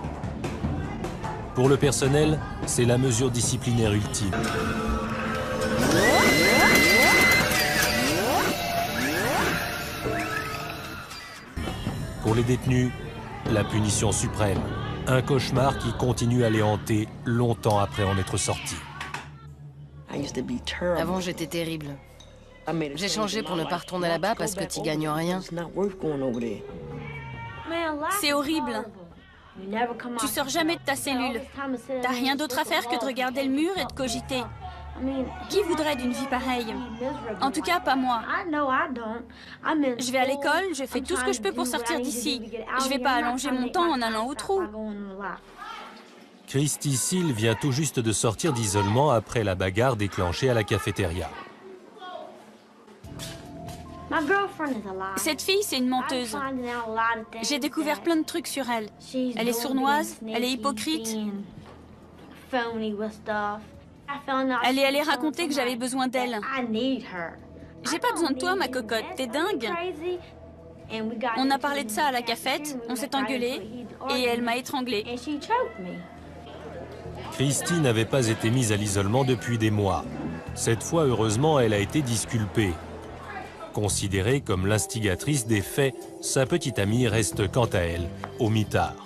Pour le personnel, c'est la mesure disciplinaire ultime. Pour les détenus, la punition suprême. Un cauchemar qui continue à les hanter longtemps après en être sortis. Avant, j'étais terrible. J'ai changé pour ne pas retourner là-bas parce que tu gagnes rien. C'est horrible. Tu sors jamais de ta cellule. T'as rien d'autre à faire que de regarder le mur et de cogiter. Qui voudrait d'une vie pareille? En tout cas, pas moi. Je vais à l'école, je fais tout ce que je peux pour sortir d'ici. Je vais pas allonger mon temps en allant au trou. Christy Seal vient tout juste de sortir d'isolement après la bagarre déclenchée à la cafétéria. Cette fille, c'est une menteuse. J'ai découvert plein de trucs sur elle. Elle est sournoise, elle est hypocrite. Elle est allée raconter que j'avais besoin d'elle. J'ai pas besoin de toi, ma cocotte, t'es dingue. On a parlé de ça à la cafette, on s'est engueulé, et elle m'a étranglée. Christy n'avait pas été mise à l'isolement depuis des mois. Cette fois, heureusement, elle a été disculpée. Considérée comme l'instigatrice des faits, sa petite amie reste quant à elle au mitard.